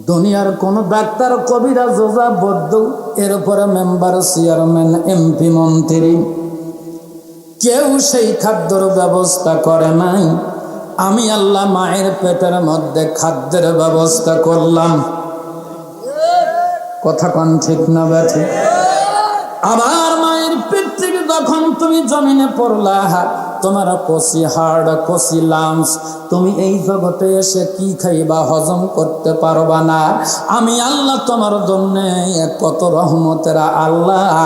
দুনিয়ার কোন ডাক্তার, কবিরাজ, ওঝা, বৈদ্য, এর উপরে মেম্বার, চেয়ারম্যান, এমপি, মন্ত্রী, কেউ সেই খাদ্যর ব্যবস্থা করে নাই। আমি আল্লাহ মায়ের পেটের মধ্যে খাদ্যের ব্যবস্থা করলাম। কথা কোন ঠিক না বেঠি? আমার মায়ের পেট থেকে যখন তুমি জমিনে পড়লা, তোমার কষি হাড়, কষি লাংস, তুমি এই জগতে এসে কি খাইবা হজম করতে পারবা না। আমি আল্লাহ তোমার জন্য কত রহমতের আল্লাহ।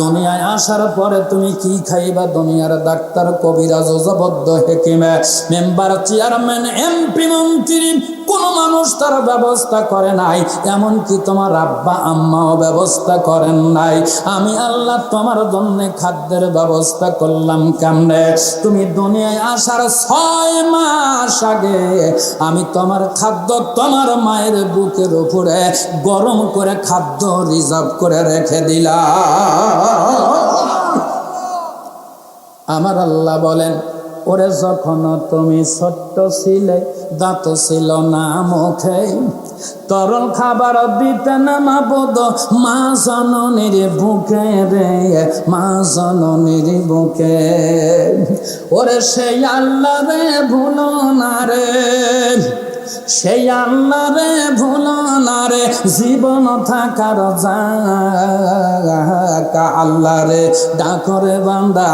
দুনিয়ায় আসার পরে তুমি কি খাইবা, দুনিয়ার ডাক্তার, কবিরাজ, ওঝাবদ্ধ, হেকিমে, মেম্বার, চেয়ারম্যান, এমপি, মন্ত্রী, কোন মানুষ তার ব্যবস্থা করে নাই। এমনকি তোমার আব্বা আম্মাও ব্যবস্থা করেন নাই। আমি আল্লাহ তোমার জন্য খাদ্যের ব্যবস্থা করলাম। কেমনে? তুমি দুনিয়ায় আসার 6 মাস আগে আমি তোমার খাদ্য তোমার মায়ের বুকের উপরে গরম করে খাদ্য রিজার্ভ করে রেখে দিলাম। আমার আল্লাহ বলেন, ওরে যখন তুমি ছোট্ট ছিলে, দাঁত ছিল না মুখে, তরল খাবার দিতে না মাবুদ মা জননীর বুকে রে, মা জননীর বুকে। ওরে সেই আল্লাহ রে ভুলো না রে, সেই আল্লাহ রে ভুলো না রে, জীবন থাকার জায়গা আল্লাহ রে ডাকরে বান্দা,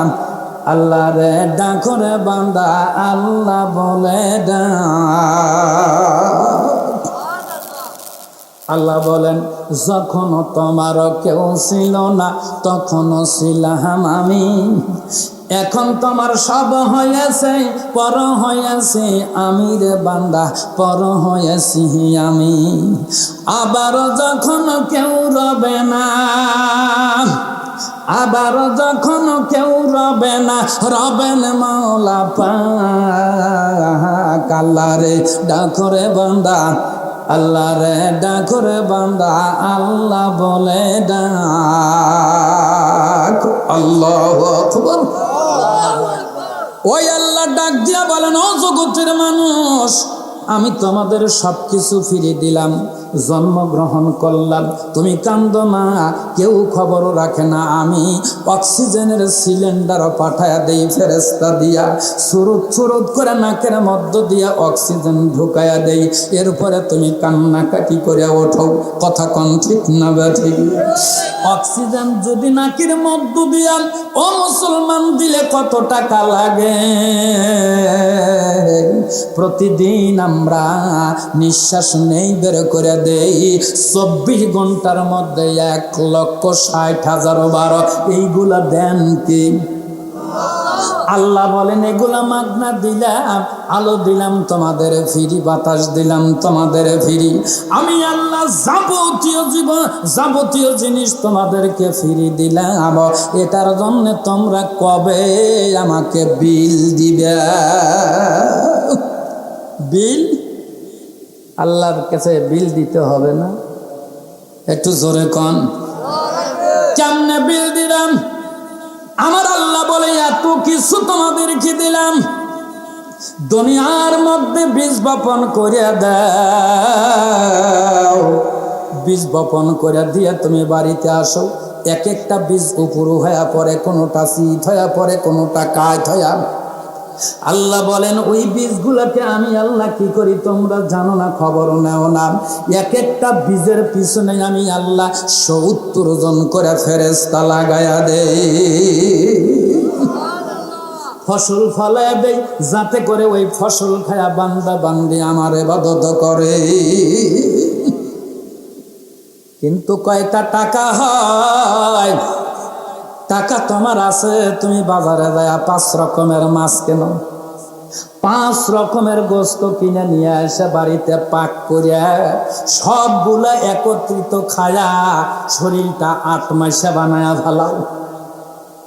আল্লাহ রে ডাকরে বান্দা, আল্লাহ বলে আল্লাহ বলেন, যখন তোমার কেউ ছিল না তখন ছিলাম আমি। এখন তোমার সব হয়েছে, পর হয়েছে আমি রে বান্দা, পর হয়েছি আমি। আবার যখন কেউ রবে না, আবার যখন কেউ রবে না, রবেন মাওলা পাক। আল্লাহ রে ডাকো রে বান্দা, আল্লাহ রে ডাকো রে বান্দা, আল্লাহ বলে ডাক। আল্লাহু আকবার। ওই আল্লাহ ডাক দিয়া বলেন, ও জগতের মানুষ, আমি তোমাদের সবকিছু ফিরে দিলাম, জন্মগ্রহণ করলাম, তুমি কান্দো না, কেউ খবরও রাখে না। আমি অক্সিজেনের সিলিন্ডার পাঠায়া দেই ফেরেশতা দিয়া, সুরুত সুরুত করে নাকের মধ্য দিয়া অক্সিজেন ঢুকায়া দেই। এরপরে তুমি কান্নাকাটি করে ওঠো। কথা কোন ঠিক না ঠিক? অক্সিজেন যদি নাকের মধ্য দিয়া ও মুসলমান দিলে কত টাকা লাগে? প্রতিদিন আমরা নিঃশ্বাস নেই বের করে দেই, 24 ঘন্টার মধ্যে 1,60,000 বার। এইগুলা দেন কি? আল্লাহ বলেন, এগুলা মাগনা দিলাম, আলো দিলাম তোমাদের ফিরি, বাতাস দিলাম তোমাদের ফিরি। আমি আল্লাহ যাবতীয় জিনিস তোমাদেরকে ফিরি দিলাম। এটার জন্য তোমরা কবে আমাকে বিল দিবে? বিল আল্লাহর কাছে বিল দিতে হবে না? একটু জোরে কন, কেমনে বিল দিলাম? আমার আল্লাহ বলে, এত কিছু তোমাদেরকে দিলাম, দুনিয়ার মধ্যে বীজ বপন করে দাও। বীজ বপন করে দিয়ে তুমি বাড়িতে আসো, এক একটা বীজ উপরু হয়ে পড়ে, কোনোটা শীত হয়ে পড়ে, কোনোটা কাঠ হয়ে। আল্লাহ বলেন, ওই বীজগুলোকে আমি আল্লাহ কি করি তোমরা জানো না, খবর নেও না। এক একটা বীজের পিছনে আমি আল্লাহ 70 জন করে ফেরেশতা লাগায়া দেই, ফসল ফলায়া দেই, যাতে করে ওই ফসল খায়া বান্দা বান্দি আমার ইবাদত করে। কিন্তু কয়টা টাকা হয়? টাকা তোমার আছে, তুমি বাজারে যায় 5 রকমের মাছ কেনো, 5 রকমের গোস্ত কিনে নিয়ে এসে বাড়িতে পাক করে সবগুলা একত্রিত খায়া শরীরটা 8 মাসে বানায়া ফেলাও।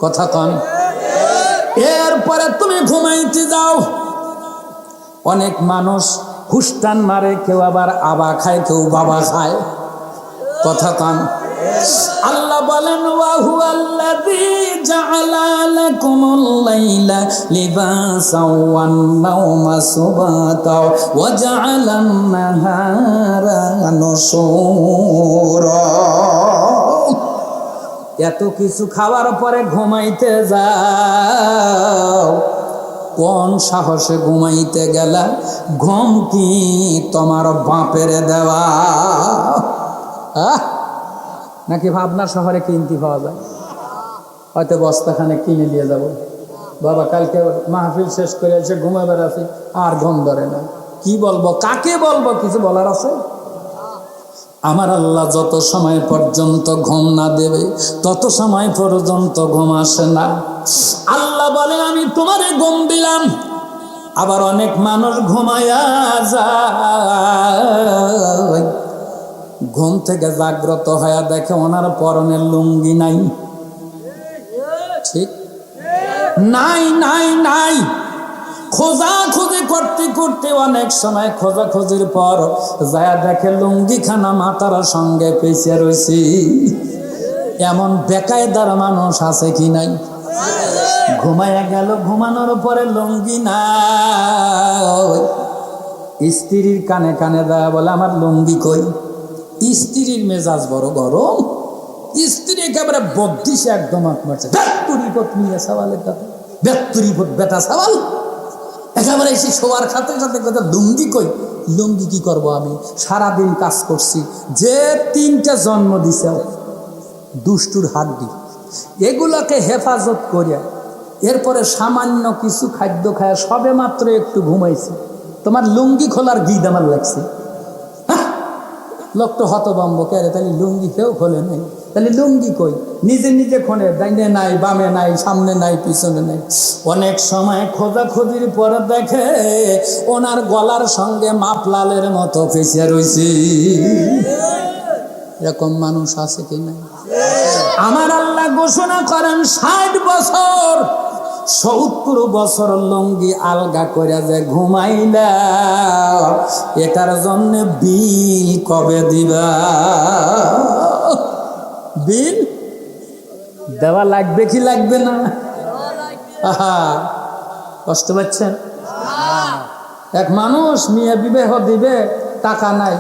কথা কন। এরপরে তুমি ঘুমাইতে যাও। অনেক মানুষ হুস্টান মারে, কেউ আবার আবা খায়, কেউ বাবা খায়। কথা কন। আল্লাহ বলেন, ওয়া হুয়াল্লাযী জাআলা লাকুমুল লাইলা লিবাসাও ওয়ান নাওমা সুবাতা ওয়া জাআলান নাহারা নুশুরা। এত কিছু খাওয়ার পরে ঘুমাইতে যাও, কোন সাহসে ঘুমাইতে গেলা? ঘুম কি তোমার বাপের দেওয়া নাকি ভাবনা শহরে কিনতে পাওয়া যায়? হয়তো বস্তাখানে কিনে নিয়ে যাব, বাবা কালকে মাহফিল শেষ করে এসে ঘুমে বেড়াচ্ছি, আর ঘুম ধরে না। কি বলবো, কাকে বলবো? কিছু বলার আছে? আমার আল্লাহ যত সময় পর্যন্ত ঘুম না দেবে তত সময় পর্যন্ত ঘুম আসে না। আল্লাহ বলে, আমি তোমারে ঘুম দিলাম। আবার অনেক মানুষ ঘুমায়া যায়, ঘুম থেকে জাগ্রত হয়ে দেখে ওনার পরনের লুঙ্গি নাই। ঠিক নাই, নাই, নাই। খোঁজাখুঁজি করতে করতে অনেক সময় খোঁজাখুঁজির পর যায় দেখে লুঙ্গি খানা মাথার সঙ্গে পেঁচে রয়েছে। এমন বেকায়দার মানুষ আছে কি নাই? ঘুমায়া গেল, ঘুমানোর পরে লুঙ্গি নাই। স্ত্রীর কানে কানে দেয়া বলে, আমার লুঙ্গি কই? স্ত্রীর মেজাজ বড় গরম। স্ত্রী একেবারে বদ্দিসে একদম মারছে, নিয়ে সওয়ালের কথা, বেটা সওয়াল একেবারে এসে শোয়ার খাতে সাথে কথা, লুঙ্গি কই? লুঙ্গি কি করব আমি? সারাদিন কাজ করছি, যে 3টা জন্ম দিছে দুষ্টুর হাড্ডি, এগুলাকে হেফাজত করিয়া এরপরে সামান্য কিছু খাদ্য খায় সবে মাত্র একটু ঘুমাইছি, তোমার লুঙ্গি খোলার গিদ আমার লাগছে। লোকটা হতভম্ব, কে রে? তাহলে লুঙ্গি কেউ খোলে নাই, তাহলে লুঙ্গি কই? নিজে নিজে খোলে, ডাইনে নাই, বামে নাই, সামনে নাই, পিছনে নাই। অনেক সময় খোঁজাখুঁজির পরে দেখে ওনার গলার সঙ্গে মাপলালের মতো ফেসে রয়েছে। এরকম মানুষ আছে কি না? আমার আল্লাহ ঘোষণা করেন 60 বছর 70 বছর লঙ্গি আলগা করে যে ঘুমাইলা, এটার জন্য বিল কবে দিবা? বিল দেওয়া লাগবে কি লাগবে না? আহা, কষ্ট পাচ্ছেন? এক মানুষ মেয়ে বিবাহ দিবে, টাকা নাই,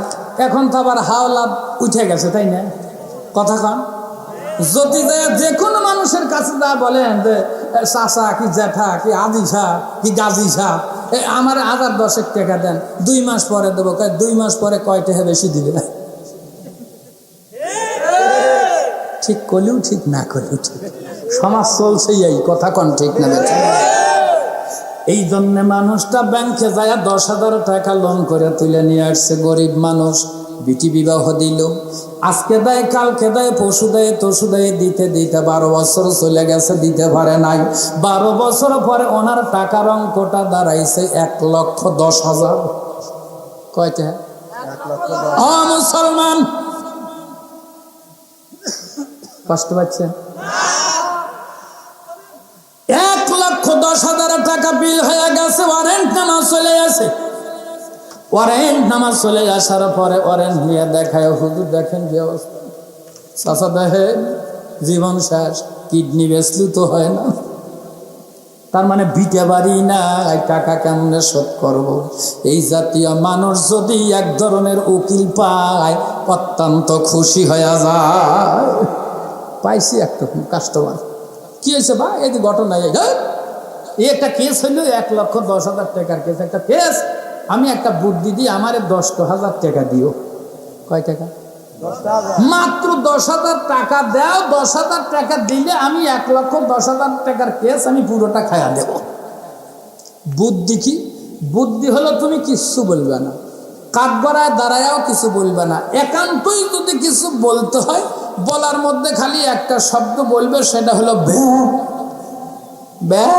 এখন তো আবার হাওলা উঠে গেছে, তাই না? কথা কন, যদি যে কোনো মানুষের কাছে যা বলেন যে চাচা কি জ্যাঠা কি আদিশা কি গাজিসা, আমার 1010 টাকা দেন, 2 মাস পরে দেবো। 2 মাস পরে কয় টাকা বেশি দিবে না? ঠিক করলেও ঠিক, না করলেও ঠিক, সমাজ চলছে এই কথা কন, ঠিক না? এই জন্য মানুষটা ব্যাংকে যায় 10,000 টাকা লোন করে তুলে নিয়ে আসছে। গরিব মানুষ, বিটি বিবাহ দিল, আজকে দেয়, কালকে দেয়, পশু দেয়, তসু দেয়, দিতে দিতে 12 বছর চলে গেছে, দিতে পারে নাই। 12 বছর পরে ওনার টাকার অঙ্কটা দাঁড়াইছে 1,10,000। কয়টা? মুসলমান কষ্ট পাচ্ছে? 1,10,000 টাকা বিল হয়ে গেছে। ওয়ারেন্ট নামা চলে আসে। ওয়ারেন্ট নামা চলে আসার পরে ওয়ারেন্ট নিয়ে দেখায়, হুজুর দেখেন যে অবস্থা, চাচা দেখেন জীবন শেষ, কিডনি বেচলু তো হয় না। তার মানে বিটে বাড়ি না, টাকা কেমনে শোধ করব? এই জাতীয় মানুষ যদি এক ধরনের উকিল পায়, অত্যন্ত খুশি হয়ে যায়। পাইছি একটা কাস্টমার, কি হয়েছে বা এই ঘটনা, এই একটা কেস হইল 1,10,000 টাকার কেস, একটা কেস। আমি একটা বুদ্ধি দিই, আমারে 10,000 টাকা দিও। কয় টাকা? মাত্র 10,000 টাকা দাও। 10,000 টাকা দিলে আমি 1,10,000 টাকার কেস আমি পুরোটা খায়া দেব। বুদ্ধি কি? বুদ্ধি হলো তুমি কিচ্ছু বলবে না, কাঠগড়ায় দাঁড়ায়ও কিছু বলবে না, একান্তই যদি কিছু বলতে হয়, বলার মধ্যে খালি একটা শব্দ বলবে, সেটা হলো ব্যা ব্যা।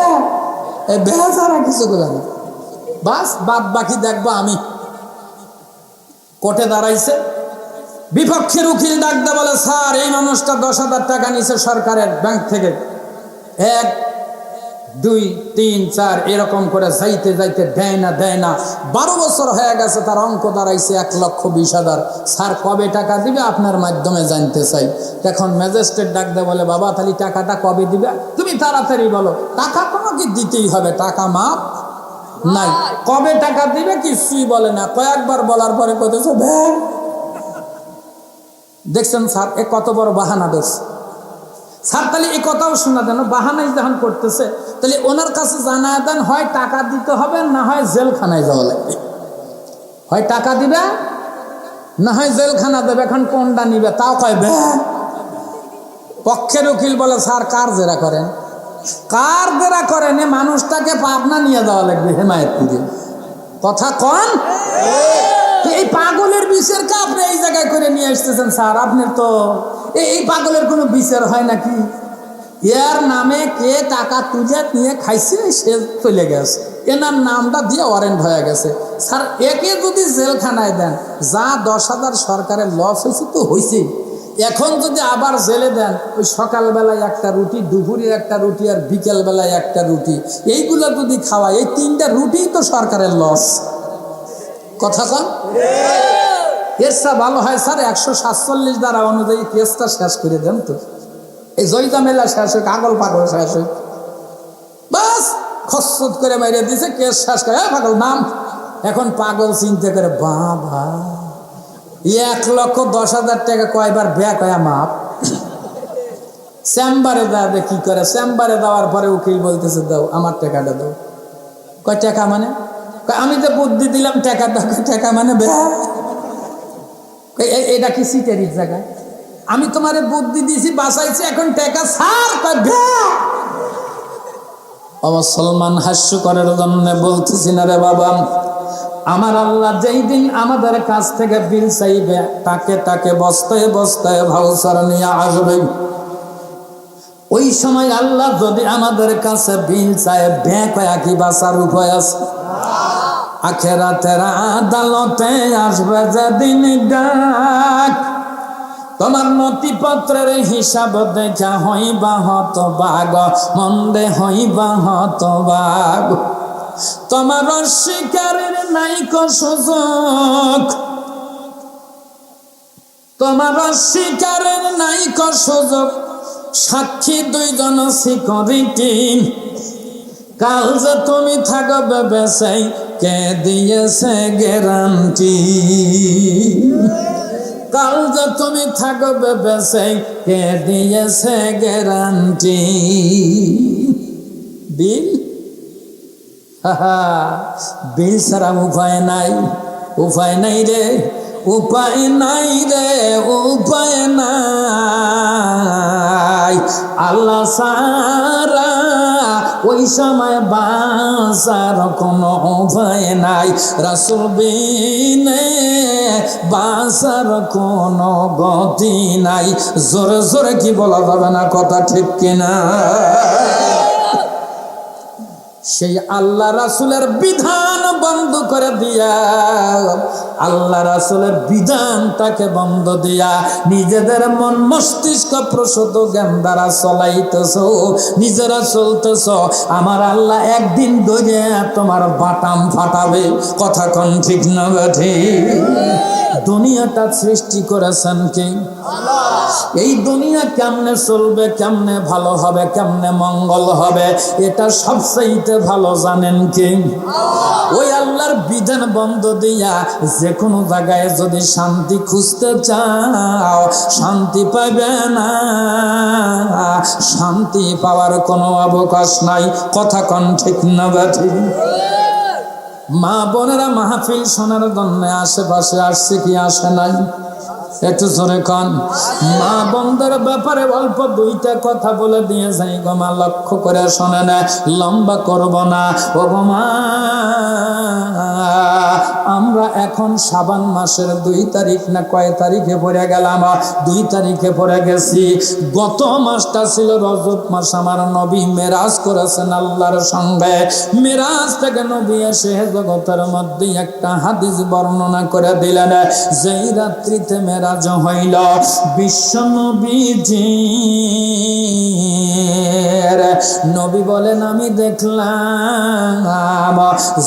ব্যা ছাড়া কিছু বলে না, বাস বাদ বাকি দেখবো আমি। কোর্টে দাঁড়াইছে, বিপক্ষের উকিল ডাকতে বলে, স্যার এই মানুষটা 10,000 টাকা নিছে সরকারের ব্যাংক থেকে, 1 2 3 4 এরকম করে যাইতে যাইতে দেয় না 12 বছর হয়ে গেছে, তার অঙ্ক দাঁড়াইছে 1,20,000। স্যার কবে টাকা দিবে? আপনার মাধ্যমে জানতে চাই। এখন ম্যাজিস্ট্রেট ডাকতে বলে, বাবা তাহলে টাকাটা কবে দিবে? তুমি তাড়াতাড়ি বলো। টাকা তোমাকে দিতেই হবে, টাকা মাপ নাই। কবে টাকা দিবে কিছুই বলে না, কয়েকবার বলার পরে কইতেছে ব্যাগ। দেখছেন স্যার এ কত বড় বাহানা দোষ। স্যার তাহলে এই কথাও শোনা দেন, বাহানাই যখন করতেছে তাহলে ওনার কাছে জানা দেন, হয় টাকা দিতে হবে, না হয় জেলখানায় যাওয়া লাগবে। হয় টাকা দিবে, না হয় জেলখানা দেবে। এখন কোনটা নিবে? তাও কয় ব্যাগ। পক্ষের উকিল বলে, স্যার কার জেরা করেন? কার জেরা করেন? এ মানুষটাকে পাবনা নিয়ে যাওয়া লাগবে, হেমায়েতপুরে। কথা কন, এই পাগলের বিচারকে আপনি এই জায়গায় করে নিয়ে আসতেছেন। স্যার আপনার তো এই পাগলের কোনো বিচার হয় নাকি? এর নামে কে টাকা তুলে নিয়ে খাইছে, সে চলে গেছে, এনার নামটা দিয়ে ওয়ারেন্ট হয়ে গেছে। স্যার একে যদি জেলখানায় দেন, যা 10,000 সরকারের লস হয়েছে তো হয়েছে, এখন যদি আবার জেলে দেন, ওই সকালবেলায় একটা রুটি, দুপুরে একটা রুটি, আর বিকেলবেলায় একটা রুটি, এইগুলো যদি খাওয়ায়, এই 3টা রুটি তো সরকারের লস। কথা কন, কেসটা ভালো হয় স্যার 147 ধারা অনুযায়ী কেসটা শেষ করে দেন তো, এই জয়জামেলা শেষ হোক, আগল পাগল শেষ হোক, বাস খসত করে মেরে দিছে, কেস শেষ করে পাগল নাম। এখন পাগল চিন্তা করে, বাবা 1,10,000 টাকা কয়বার ব্যাক হয় মাপ। চেম্বারে যাবে কি করে? চেম্বারে দেওয়ার পরে উকিল বলতেছে, দাও আমার টাকাটা দাও। কয় টাকা মানে? আমি তো বুদ্ধি দিলাম, টাকা দাও। টাকা মানে ব্যাক। এটা কি সিটারির জায়গায়? আমি তোমারে বুদ্ধি দিয়েছি, বাঁচাইছি, এখন টাকা ছাড়। কয় ব্যাক। মুসলমান হাস্যকরের জন্য বলতেছি না রে বাবা, আমার আল্লাহ যেই দিন আমাদের কাছ থেকে বিল চাইবে, তাকে তাকে বস্তায় বস্তায় ভাউচার নিয়ে আসবে। ওই সময় আল্লাহ যদি আমাদের কাছে বিল চায়, ব্যাক হয় কি বাঁচার উপায় আছে? আখেরাতের আদালতে আসবে যেদিন ডাক, তোমার নথিপত্রের হিসাব দেখা হইবা হতবাগ, মন্দে হইবা হতবাগ। তোমার অস্বীকারের নাইক সুযোগ, তোমার অস্বীকারের নাইক সুযোগ। সাক্ষী দুইজন সিকিউরিটি, কাল যে তুমি থাকবে বেঁচে কে দিয়েছে গ্যারান্টি? কাল যে তুমি থাকবে বেঁচে কে দিয়েছে গ্যারান্টি? বিল বিল ছাড়া উপায় নাই, উপায় নাই রে, উপায় নাই রে, উপায় নাই। আল্লাহ সারা ওই সময় বাঁচার কোনো উপায় নাই, রাসূল বিনে বাঁচার কোনো গতি নাই। জোরে জোরে কি বলা যাবে না, কথা ঠিক কিনা? সেই আল্লাহ রাসূলের বিধান বন্ধ করে দিয়া, আল্লাহ রাসূলের বিধানটাকে বন্ধ দিয়া নিজেদের মন মস্তিষ্ক প্রসূত জ্ঞান দ্বারা চলাইতেছ, নিজেরা চলতেছ। আমার আল্লাহ একদিন ধরে তোমার বাটাম ফাটাবে। কথা কোন ঠিক না ঠিক? দুনিয়াটা সৃষ্টি করেছেন কে? এই দুনিয়া কেমনে চলবে, কেমনে ভালো হবে, কেমনে মঙ্গল হবে, এটা সবচেয়ে ভালো জানেন কে? ওই আল্লাহর বিধান বন্ধ দিয়া যে কোনো জায়গায় যদি শান্তি খুঁজতে চাও শান্তি পাবে না, শান্তি পাওয়ার কোনো অবকাশ নাই। কথা কোন ঠিক না ঠিক? মা বোনেরা মাহফিল শোনার জন্য আশেপাশে আসছে কি আসে নাই? একটু জোরে কন। মা বোনদের ব্যাপারে অল্প দুইটা কথা বলে দিয়ে যাই গো মা, লক্ষ্য করে শোনেন, লম্বা করব না। ও গো মা, আমরা এখন শাবান মাসের 2 তারিখ না কয় তারিখে পড়ে গেলাম? 2 তারিখে পড়ে গেছি। গত মাসটা ছিল রজব মাস। আমার নবী মেরাজ করেছেন আল্লাহর সঙ্গে। মেরাজ থেকে নবী এসে জগতের মধ্যে একটা হাদিস বর্ণনা করে দিলেন। যেই রাত্রিতে মেরাজ হইল, বিশ্ব নবীজি নবী বলেন আমি দেখলাম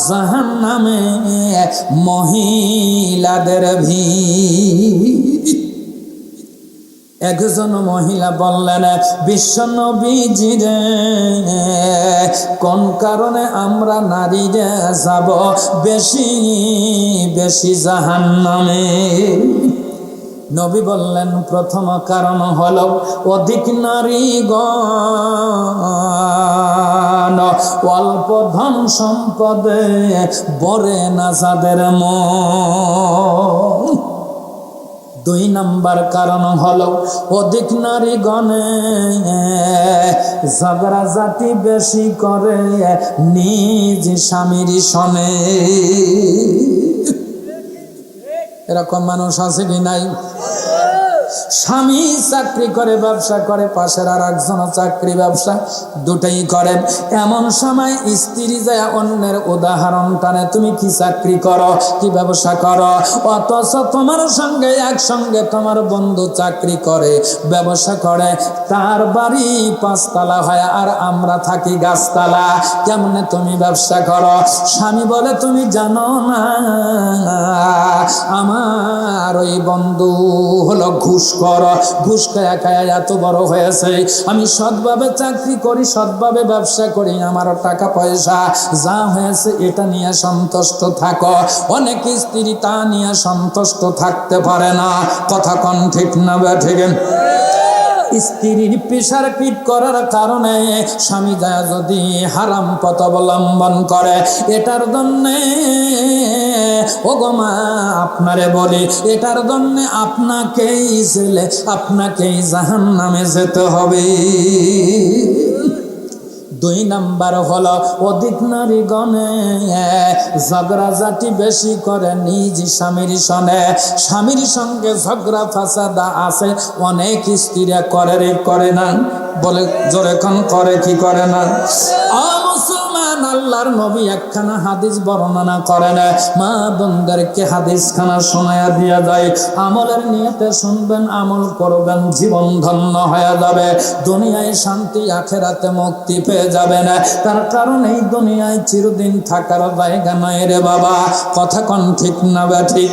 জাহান্নামে মহিলাদের ভিড়। একজন মহিলা বললেন, বিশ্ব নবীজি রে, কোন কারণে আমরা নারীরা যাব বেশি বেশি জাহান্নামে? নবী বললেন, প্রথম কারণ হলো অধিক নারীগণ, অল্প ধন সম্পদে বরে না যাদের মন। 2 নাম্বার কারণ হলো অধিক নারীগণে ঝগড়া জাতি বেশি করে নিজ স্বামীর সনে। এরকম মানুষ আছে কি নাই? স্বামী চাকরি করে, ব্যবসা করে, পাশের আর একজন চাকরি ব্যবসা, দুটাই করেন। এমন সময় স্ত্রী যায় অন্যের উদাহরণ টানে, তুমি কি চাকরি করো, কি ব্যবসা করো, অথচ তোমার সঙ্গে একসঙ্গে তোমার বন্ধু চাকরি করে, ব্যবসা করে, তার বাড়ি 5 তলা হয় আর আমরা থাকি গাছতলা, কেমনে তুমি ব্যবসা করো? স্বামী বলে, তুমি জানো না আমার ওই বন্ধু হলো ঘুষ করো, ঘুষ খায়া খায়া এত বড় হয়েছে। আমি সৎভাবে চাকরি করি, সৎভাবে ব্যবসা করি, আমার টাকা পয়সা যা হয়েছে এটা নিয়ে সন্তুষ্ট থাকো। অনেক স্ত্রী তা নিয়ে সন্তুষ্ট থাকতে পারে না। কথা কোন ঠিক না ঠিক? স্ত্রীর প্রেশার কিট করার কারণে স্বামী যায় যদি হারাম পথ অবলম্বন করে, এটার জন্যে ও গো মা আপনারে বলি, এটার জন্যে আপনাকেই ছেলে, আপনাকেই জাহান্নামে যেতে হবে। 2 নাম্বার হলো অধিক নারীগণে ঝগড়া জাতি বেশি করে নিজ স্বামীর সনে। স্বামীর সঙ্গে ঝগড়া ফাসাদা আছে, অনেক স্ত্রীরা করে রে করে না, বলে জোরে কোন করে কি করে না? মুসলমান আল্লাহর নবী একখানা হাদিস বর্ণনা করেন, মা বোনদেরকে হাদিস খানা শোনায়া দিয়া যায়। আমলের নিয়তে শুনবেন, আমল করবেন, জীবন ধন্য হয়ে যাবে, দুনিয়ায় শান্তি, আখেরাতে মুক্তি পেয়ে যাবেন। তার কারণ এই দুনিয়ায় চিরদিন থাকার জায়গা নয় রে বাবা। কথা কোন ঠিক না ঠিক?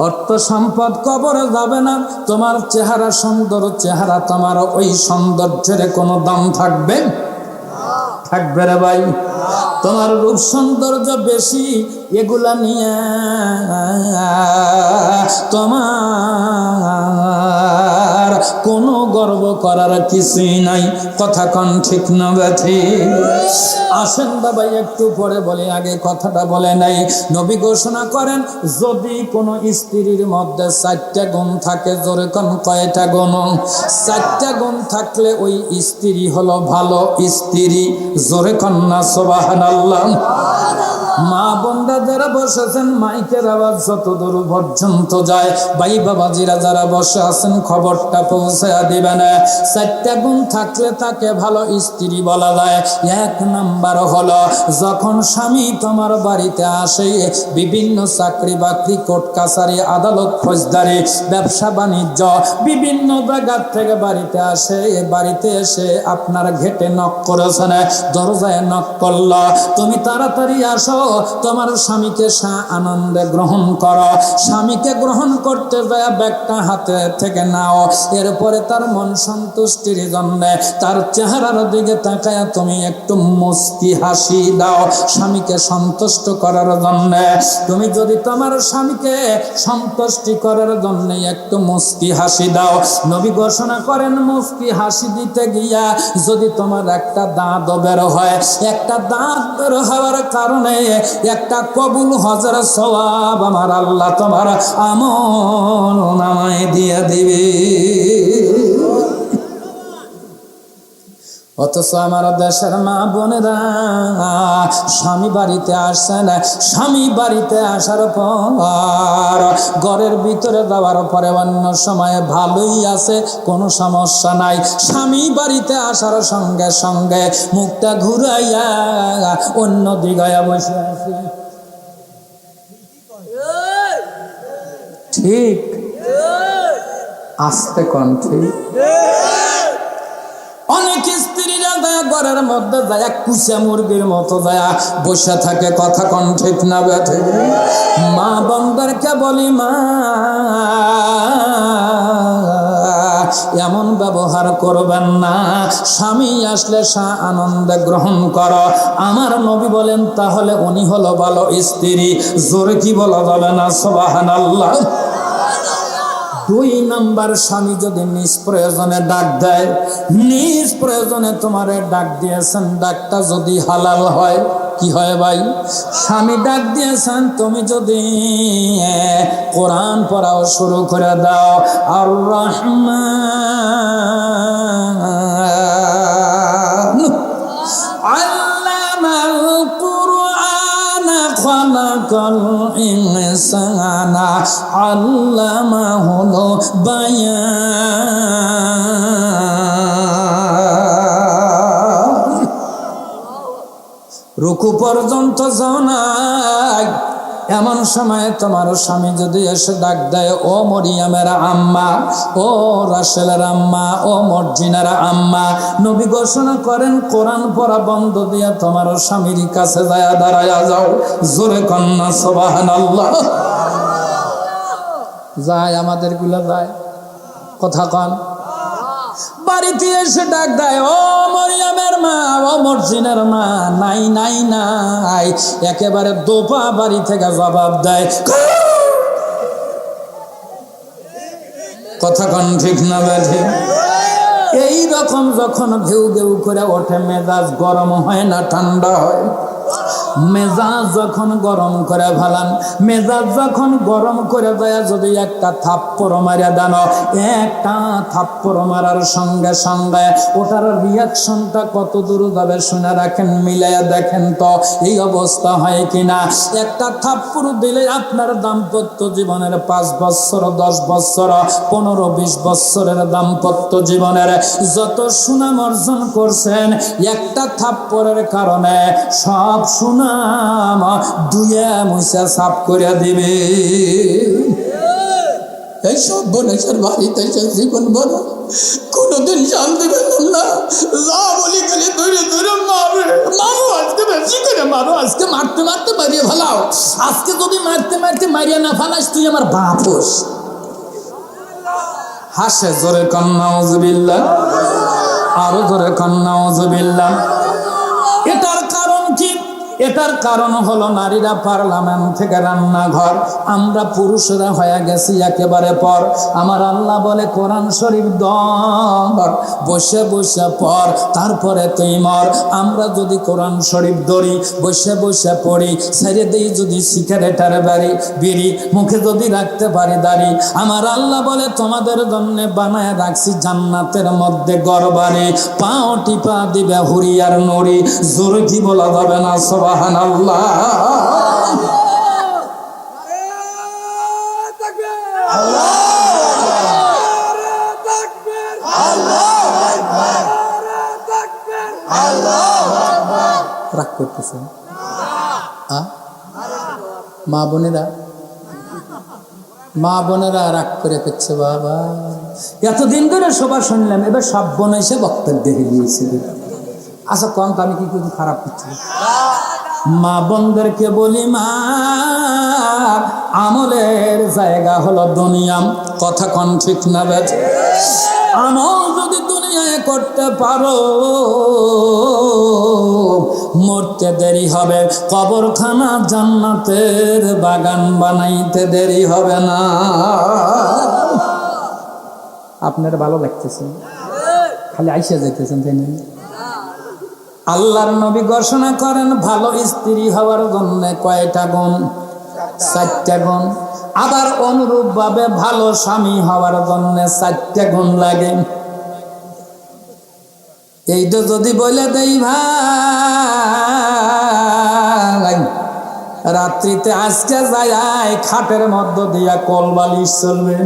অর্থ সম্পদ কবরে যাবে না, তোমার চেহারা সুন্দর, চেহারা তোমার ওই সৌন্দর্যের কোনো দাম থাকবে? থাকবে রে ভাই? তোমার রূপ সৌন্দর্য বেশি, এগুলা নিয়ে তোমার কোনো গর্ব করার কিছুই নাই। কথা কোন ঠিক না ঠিক? আসেন বাবা একটু পরে বলি, আগে কথাটা বলে নাই। নবী ঘোষণা করেন, যদি কোনো স্ত্রীর মধ্যে 4টা গুণ থাকে, জোরে কোন কয়টা গুণ? 4টা গুণ থাকলে ওই স্ত্রী হলো ভালো স্ত্রী। জোরে কোন না সুবহানাল্লাহ। মা বোনরা যারা বসেছেন, মাইকের আওয়াজ যত দূর পর্যন্ত যায়, ভাই বাবাজিরা যারা বসে আছেন, খবরটা পৌঁছে দিবেন। 4টা গুণ থাকলে তাকে ভালো স্ত্রী বলা যায়। 1 নাম্বার হলো, যখন স্বামী তোমার বাড়িতে আসে, বিভিন্ন চাকরি বাকরি, কোর্ট কাছারি, আদালত ফৌজদারি, ব্যবসা বাণিজ্য, বিভিন্ন জায়গা থেকে বাড়িতে আসে, বাড়িতে এসে আপনার ঘেটে নক করেছেন, দরজায় নক করল, তুমি তাড়াতাড়ি আসো, তোমার স্বামীকে আনন্দে গ্রহণ করো। স্বামীকে গ্রহণ করতে যায় ব্যাগটা হাতে থেকে নাও, এরপরে তার মন সন্তুষ্টির জন্য তার চেহারার দিকে তাকায়া তুমি একটু মুস্কি হাসি দাও, স্বামীকে সন্তুষ্ট করার জন্য। তুমি যদি তোমার স্বামীকে সন্তুষ্টি করার জন্য একটু মুস্কি হাসি দাও, নবী ঘোষণা করেন, মুস্কি হাসি দিতে গিয়া যদি তোমার একটা দাঁত বের হয়, একটা দাঁত বের হওয়ার কারণে একটা কবুল হজের সওয়াব আমার আল্লাহ তোমার আমল নামায় দিয়ে দিবে। অথচ আমার দেশের মা বোনেরা স্বামী বাড়িতে আসছেন, স্বামী বাড়িতে আসার পর ঘরের ভিতরে যাওয়ার পরে অন্য সময়ে ভালোই আছে, কোনো সমস্যা নাই। স্বামী বাড়িতে আসার সঙ্গে সঙ্গে মুখটা ঘুরাইয়া অন্য দিকে বসে আছে। ঠিক আস্তে কোন ঠিক? অনেক স্ত্রীরা যায় ঘরের মধ্যে যায় কুচা মুরগির মতো যায় বসে থাকে। কথা কোন ঠিক না বেঠে? মা বোনদেরকে বলি, মা এমন ব্যবহার করবেন না, স্বামী আসলে আনন্দে গ্রহণ করো। আমার নবী বলেন, তাহলে উনি হলো ভালো স্ত্রী। জোরে কি বলা যাবে না সুবহানাল্লাহ? 2 নাম্বার, স্বামী যদি নিজ প্রয়োজনে ডাক দেয়, নিজ প্রয়োজনে তোমারে ডাক দিয়েছেন, ডাকটা যদি হালাল হয়, কি হয় ভাই? স্বামী ডাক দিয়েছেন, তুমি যদি কোরআন পড়াও শুরু করে দাও, আর রহমান আল্লামাল কুরআন খালাকাল ইনসানা আল্লামাহুল বায়ান। রুকু পর্যন্ত যাও নাই, এমন সময় তোমার স্বামী যদি এসে ডাক দেয়, ও মরিয়মের আম্মা, ও রাসেলের আম্মা, ও মর্জিনার আম্মা, নবী ঘোষণা করেন, কোরআন পড়া বন্ধ দিয়া তোমার স্বামীর কাছে যায় দাঁড়ায়া যাও। জোরে কন্যা সুবহানাল্লাহ। যায় আমাদের গুলা যায়, কথা কন। বাড়িতে এসে ডাক দেয়, ও মরিয়মের মা, ও মর্জিনার মা, নাই নাই নাই, একেবারে দোপা বাড়ি থেকে জবাব দেয়। কথা কন ঠিক না বেঠে? এই রকম যখন ঘেউ ঘেউ করে ওঠে, মেজাজ গরম হয় না ঠান্ডা হয়? মেজাজ যখন গরম করে ফেলান, মেজাজ যখন গরম করে দেয়, যদি একটা থাপ্পড় মারিয়া দেন, একটা থাপ্পড় মারার সঙ্গে সঙ্গে ওটার রিয়াকশনটা কত দূর যাবে শুনে রাখেন, মিলাইয়া দেখেন তো এই অবস্থা হয় কিনা। একটা থাপ্পড় দিলে আপনার দাম্পত্য জীবনের 5 বছর, 10 বছর, 15-20 বছরের দাম্পত্য জীবনের যত সুনাম অর্জন করছেন, একটা থাপ্পড়ের কারণে সব সুনাম দুয়ে মুছে সাফ করে দিবে। এইসব বোনেশ্বর বাড়িতে জীবন বড় কোনদিন শান্তি পেলাম না। যা বলি খালি ধরে ধরে মারে, মারো আজকে বেশি করে মারো, আজকে মারতে মারতে মারিয়ে ফেলাও, আজকে যদি মারতে মারতে মারিয়ে না ফেলাস তুই আমার বাপ হোস। হাসে জোরে কান্না উজবিল্লাহ, আরো জোরে কান্না উজবিল্লাহ। এটার কারণ কি? এটার কারণ হলো নারীরা পার্লামেন্ট থেকে রান্নাঘর, আমরা পুরুষরা হয়ে গেছি একেবারে পর। আমার আল্লাহ বলে কোরআন শরীফ ধর, বসে বসে পড়, তারপরে তুই মর। আমরা যদি কোরআন শরীফ ধরি, বসে বসে পড়ি, ছেড়ে দিই যদি সিগারেটের বিড়ি, মুখে যদি রাখতে পারি দাড়ি, আমার আল্লাহ বলে তোমাদের জন্য বানায় রাখছি জান্নাতের মধ্যে গরবারে, পাও টিপা দিবে হুরিয়ার নড়ি। জোর কি বলা যাবে না? সুবহানাল্লাহ। রাগ করতেছেন মা বোনেরা রাগ করে করছে। বাবা এতদিন ধরে সবার শুনলাম, এবার সব বোন এসে বক্তব্য দেখে দিয়েছিল। আচ্ছা কম তো আমি কি কিছু খারাপ করছি? মা বোনদেরকে বলি, মা আমলের জায়গা হলো দুনিয়া। কথা কোন ঠিক না বেঠ? আমল যদি দুনিয়ায় করতে পারো, মরতে দেরি হবে, কবরখানা জান্নাতের বাগান বানাইতে দেরি হবে না। আপনার ভালো লাগতেছে? খালি আইসা যাইতেছেন তাই না? আল্লাহর নবী ঘোষণা করেন ভালো স্ত্রী হওয়ার জন্য কয়টা গুণ? 4টা গুণ। আবার অনুরূপ ভাবে ভালো স্বামী হওয়ার জন্য 4টা গুণ লাগে। এইটা যদি বলে দেই ভাই, রাত্রিতে আজকে যায় খাটের মধ্য দিয়া কলবালিশ চলবে,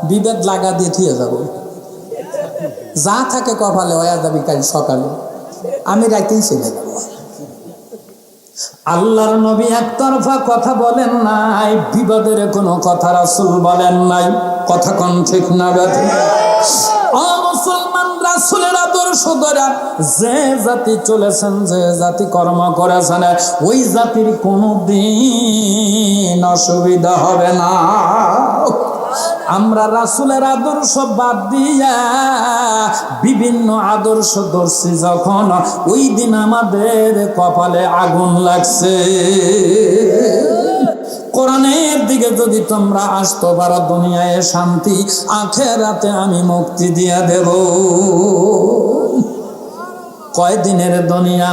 বিবেদ লাগা দিয়ে থিয়ে যাবো। যা থাকে কপালে হয়ে যাবি কাল সকালে, আমি রাতেই চলে যাব। আল্লাহর নবী একতরফা কথা বলেন নাই, বিবাদের কোনো কথা রাসূল বলেন নাই। কথা কোন ঠিক না বেঠিক? ও মুসলমান, রাসূলের আদর্শ ধরে যে জাতি চলেছেন, যে জাতি কর্ম করেছেন, ওই জাতির কোনোদিন অসুবিধা হবে না। আমরা রাসূলের আদর্শ বাদ দিয়া বিভিন্ন আদর্শ ধরছি যখন, ওই দিন আমাদের কপালে আগুন লাগছে। কোরআনের দিকে যদি তোমরা আসতে পারো, দুনিয়ায় শান্তি, আখিরাতে আমি মুক্তি দিয়া দেব। কয়দিনের দুনিয়া?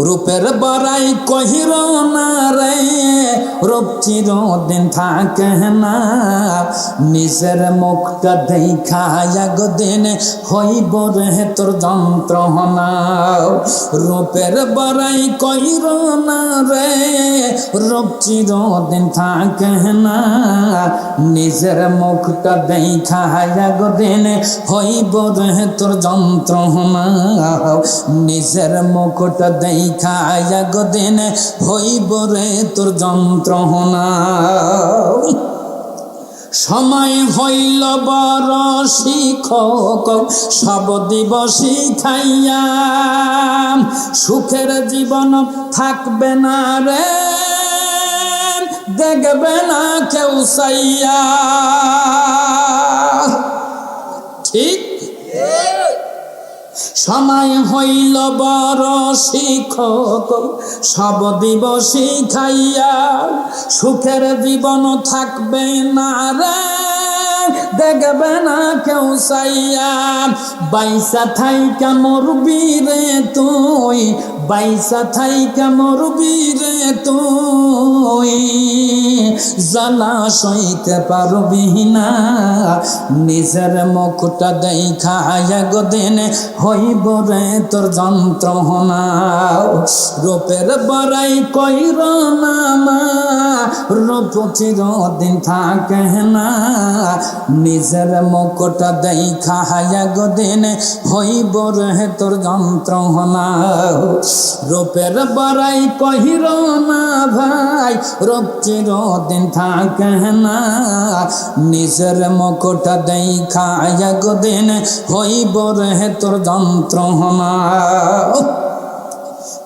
রূপের বড়াই কহির না রে, রূপ চিরদিন থাকে না, নিজের মুখটা দেখা একদিন হইব রে তোর যন্ত্রণা। রূপের বড়াই কহির না রে, রূপ চিরদিন থাকে না, নিজের মুখটা দেখা একদিন হইব রে তোর যন্ত্রণা। নিজের মুখটা দেখা একদিন হইব রে তোর যন্ত্রণা। সময় হইল বড় শিক্ষক, সব দিব শিখাইয়া, সুখের জীবন থাকবে না রে, দেখবে না কেউ চাইয়া। ঠিক? সময় হইল বড় শিক্ষক, সব দিব শিখাইয়া, সুখের জীবন থাকবে না রে, দেখবে না কেউ চাইয়া, বাইসা থাইকা মরবি রে তুই, বাইসা থাইকা মরবি রে তুই, জ্বালা সইতে পারবি না, নিজের মুখটা দেখা একদিন হইব রে তোর যন্ত্রণা। রূপের বড়াই কইর না মা, রূপ চিরদিন থাকে না, নিজের মুখটা দেখা একদিন হইব রে তোর যন্ত্রণা। রূপের বড়াই কহির না ভাই, রূপ চিরদিন থাকে না, নিজের মুখটা দেখা একদিন হইব রে তোর যন্ত্রণা।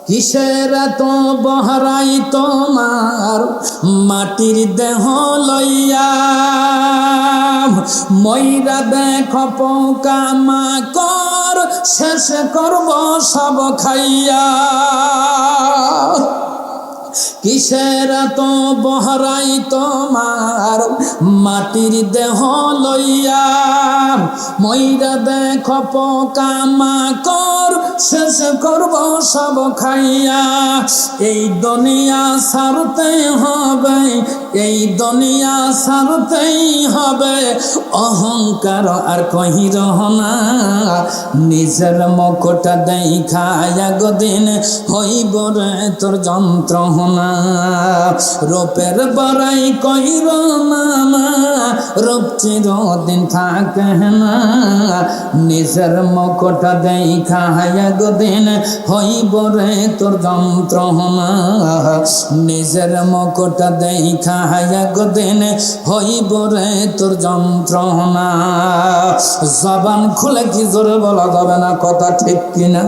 কিসের তো বহরাই তোমার মাটির দেহ লইয়া, ময়রা দেখ পোকা মাকড় শেষ করব সব খাইয়া। কিসের তো বহরাই তোমার মাটির দেহ লইয়া, ময়রা দেখ পোকা মাকড় শেষ করব সব খাইয়া। এই দুনিয়া ছাড়তে হবে, এই দুনিয়া ছাড়তেই হবে, অহংকার আর কহির না, নিজের মুখটা দেখা একদিন হইব রে তোর যন্ত্রণা। রূপের বড়াই কহির না মা, রূপ চিরদিন থাকে না, নিজের মুখটা দেখা একদিন হইব রে তোর যন্ত্রণা। নিজের মুখটা দেখা একদিন হইব রে তোর যন্ত্রণা। জবান খুলে কি জোরে বলা যাবে না, কথা ঠিক কিনা?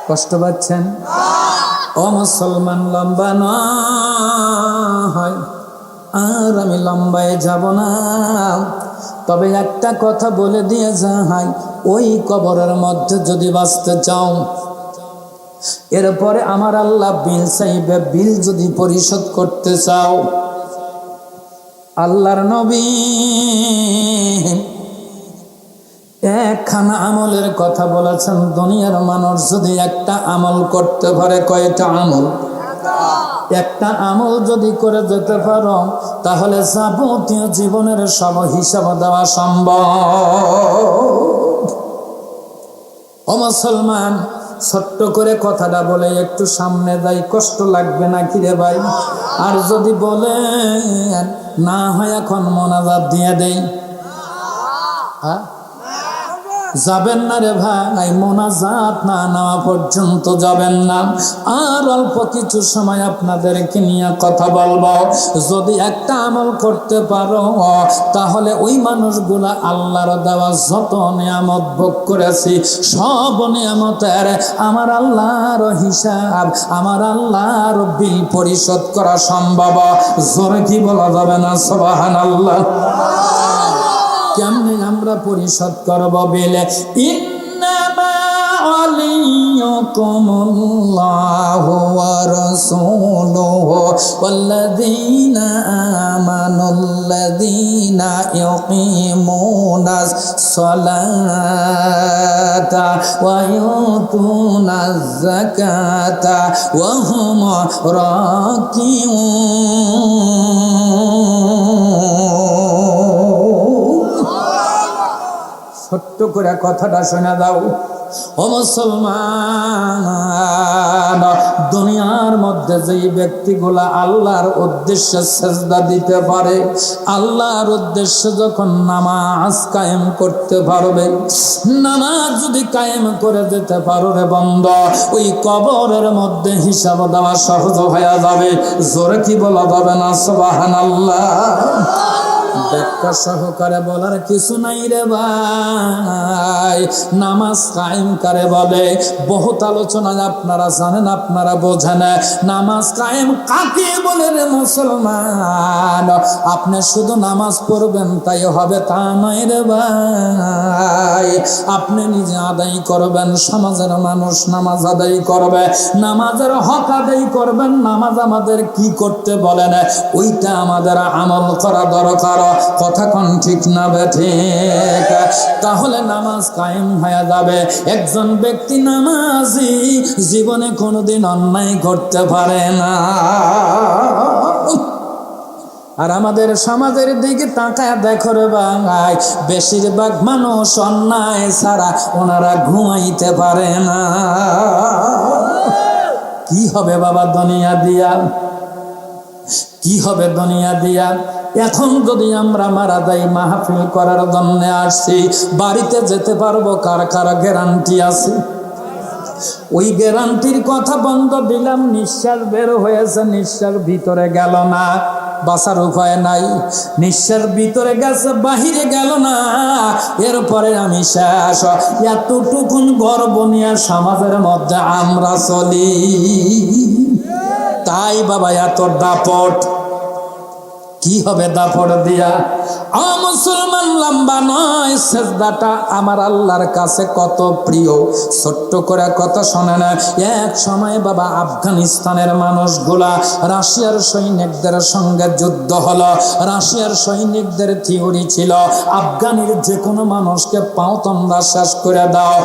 কষ্ট পাচ্ছেন? ও মুসলমান, লম্বা নয় আর আমি লম্বায় যাব না, তবে একটা কথা বলে দিয়ে যাই, ওই কবরের মধ্যে যদি বাঁচতে চাও, এরপরে আমার আল্লাহ বিল চাইবে, বিল যদি পরিশোধ করতে চাও, আল্লাহর নবী একখানা আমলের কথা বলেছেন। দুনিয়ার মানুষ যদি একটা আমল করতে পারে, কয়টা আমল? একটা আমল যদি করে যেতে পারো, তাহলে যাবতীয় জীবনের সব হিসাব দেওয়া সম্ভব। ও মুসলমান, ছোট্ট করে কথাটা বলে একটু সামনে যাই, কষ্ট লাগবে না কি রে ভাই? আর যদি বলে না হয় এখন মোনাজাত দিয়ে দেই, যাবেন না রে ভাই, মোনাজাত না নেওয়া পর্যন্ত যাবেন না। আর অল্প কিছু সময় আপনাদেরকে নিয়ে কথা বলবো। যদি একটা আমল করতে পারো, তাহলে ওই মানুষগুলা আল্লাহর দেওয়া যত নিয়ামত ভোগ করেছি, সব নিয়ামতের আমার আল্লাহর হিসাব, আমার আল্লাহর বিল পরিশোধ করা সম্ভব। জোরে কি বলা যাবে না সুবহানাল্লাহ? কেমনে আমরা পরিশোধ করব বিলে? ইন্নামা আলিয়ুকুমুল্লাহু ওয়া রাসূলুহু ওয়াল্লাযীনা আমানুল্লাযীনা ইউকিমুনাস সালাতা ওয়া ইউতুনাজ যাকাতা ওয়া হুম রাকিউন। ছোট্ট করে কথাটা শোনা দাও। ও মুসলমান, দুনিয়ার মধ্যে যেই ব্যক্তিগুলা আল্লাহর উদ্দেশ্যে সেজদা দিতে পারে, আল্লাহর উদ্দেশ্যে যখন নামাজ কায়েম করতে পারবে, নামাজ যদি কায়েম করে দিতে পারো রে বান্দা, ওই কবরের মধ্যে হিসাব দেওয়া সহজ হয়ে যাবে। জোরে কি বলা যাবে না সুবহানাল্লাহ? ব্যাখ্যা সহকারে বলার কিছু নাই রে ভাই। নামাজ কায়েম কারে বলে? বহুত আলোচনায় আপনারা জানেন, আপনারা বোঝেন। নামাজ কায়েম কাকে বলে রে মুসলমান? আপনি শুধু নামাজ পড়বেন তাই হবে তা নয় রে ভাই। আপনি নিজে আদায় করবেন, সমাজের মানুষ নামাজ আদায় করবে, নামাজের হক আদায় করবেন। নামাজ আমাদের কি করতে বলেন, ওইটা আমাদের আমল করা দরকার। পারো, কথা কোন ঠিক না বেঠিক, তাহলে নামাজ কায়েম হয়ে যাবে। একজন ব্যক্তি নামাজি জীবনে কোনোদিন অন্যায় করতে পারে না। আর আমাদের সমাজের দিকে তাকায় দেখো রে ভাই, বেশিরভাগ মানুষ অন্যায় ছাড়া ওনারা ঘুমাইতে পারে না। কি হবে বাবা দুনিয়া দিয়া, কি হবে দুনিয়া দিয়া? এখন যদি আমরা মারা যাই, মাহফিল করার জন্য আসছি, বাড়িতে যেতে পারবো কার কার গ্যারান্টি আছে? ওই গ্যারান্টির কথা বন্ধ দিলাম, নিঃশ্বাস বের হয়েছে, নিঃশ্বাস ভিতরে গেল না, বাঁচার উপায় নাই। নিঃশ্বাস ভিতরে গেছে, বাহিরে গেল না, এরপরে আমি শেষ। এতটুকুন গর্ব নিয়ে সমাজের মধ্যে আমরা চলি, তাই বাবা এত দাপট। কি হবে দাপট দিয়া? মুসলমান লম্বা নয়, সেজদাটা আমার আল্লাহর কাছে কত প্রিয়। ছোট্ট করে কথা শোনে না, এক সময় বাবা আফগানিস্তানের মানুষগুলা রাশিয়ার সৈনিকদের সঙ্গে যুদ্ধ হলো। রাশিয়ার সৈনিকদের থিওরি ছিল আফগানির যে কোনো মানুষকে পাও তোমরা শেষ করে দাও।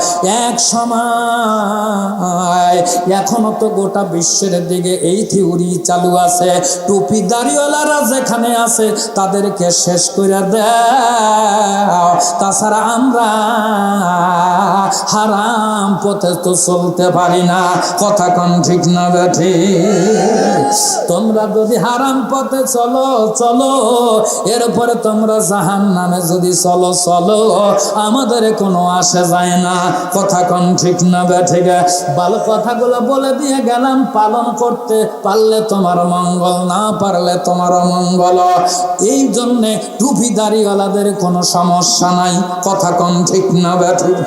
এক সময়, এখনো তো গোটা বিশ্বের দিকে এই থিওরি চালু আছে, টুপি দাড়িওয়ালারা যেখানে আছে তাদেরকে শেষ করে দাও, তাছাড়া আমরা হারাম পথে তো চলতে পারি না। কথা কোন ঠিক না বেঠিক? তোমরা যদি হারাম পথে চলো চলো, এরপরে তোমরা জাহান্নামে যদি চলো চলো, আমাদের কোনো আসে যায় না। কথা কোন ঠিক না বেঠিক? ভালো কথাগুলো বলে দিয়ে গেলাম, পালন করতে পারলে তোমার মঙ্গল, না পারলে তোমার অমঙ্গল। এই জন্যে টুপি দাড়িওয়ালাদের কোনো সমস্যা নাই। কথা কোন ঠিক না বেঠিক?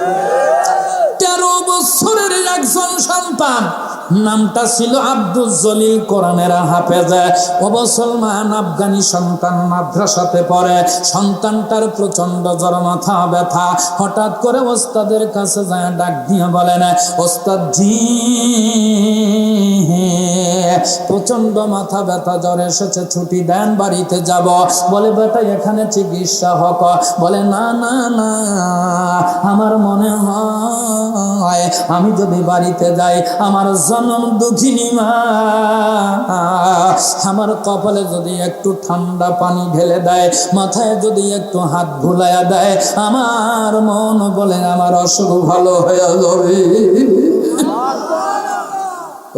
13 বছরের একজন সন্তান, নামটা ছিল আব্দুল জলিল, কোরআনের হাফেজ। ও মুসলমান, আফগানি সন্তান, মাদ্রাসাতে পড়ে। সন্তানটার প্রচন্ড জ্বর, মাথা ব্যথা। হঠাৎ করে ওস্তাদের কাছে যায়, ডাক দিয়ে বলেন, ওস্তাদ জি প্রচন্ড মাথা ব্যথা, জ্বর এসেছে, ছুটি দেন, বাড়িতে যাব। বলে বেটা এখানে চিকিৎসা হোক। বলে না না না, আমার মনে হয় আমি যদি বাড়িতে যাই, আমার জনম দুঃখিনী মা আমার কপালে যদি একটু ঠান্ডা পানি ঢেলে দেয়, মাথায় যদি একটু হাত ভুলাইয়া দেয়, আমার মন বলে আমার অসুখ ভালো হয়ে যাবে।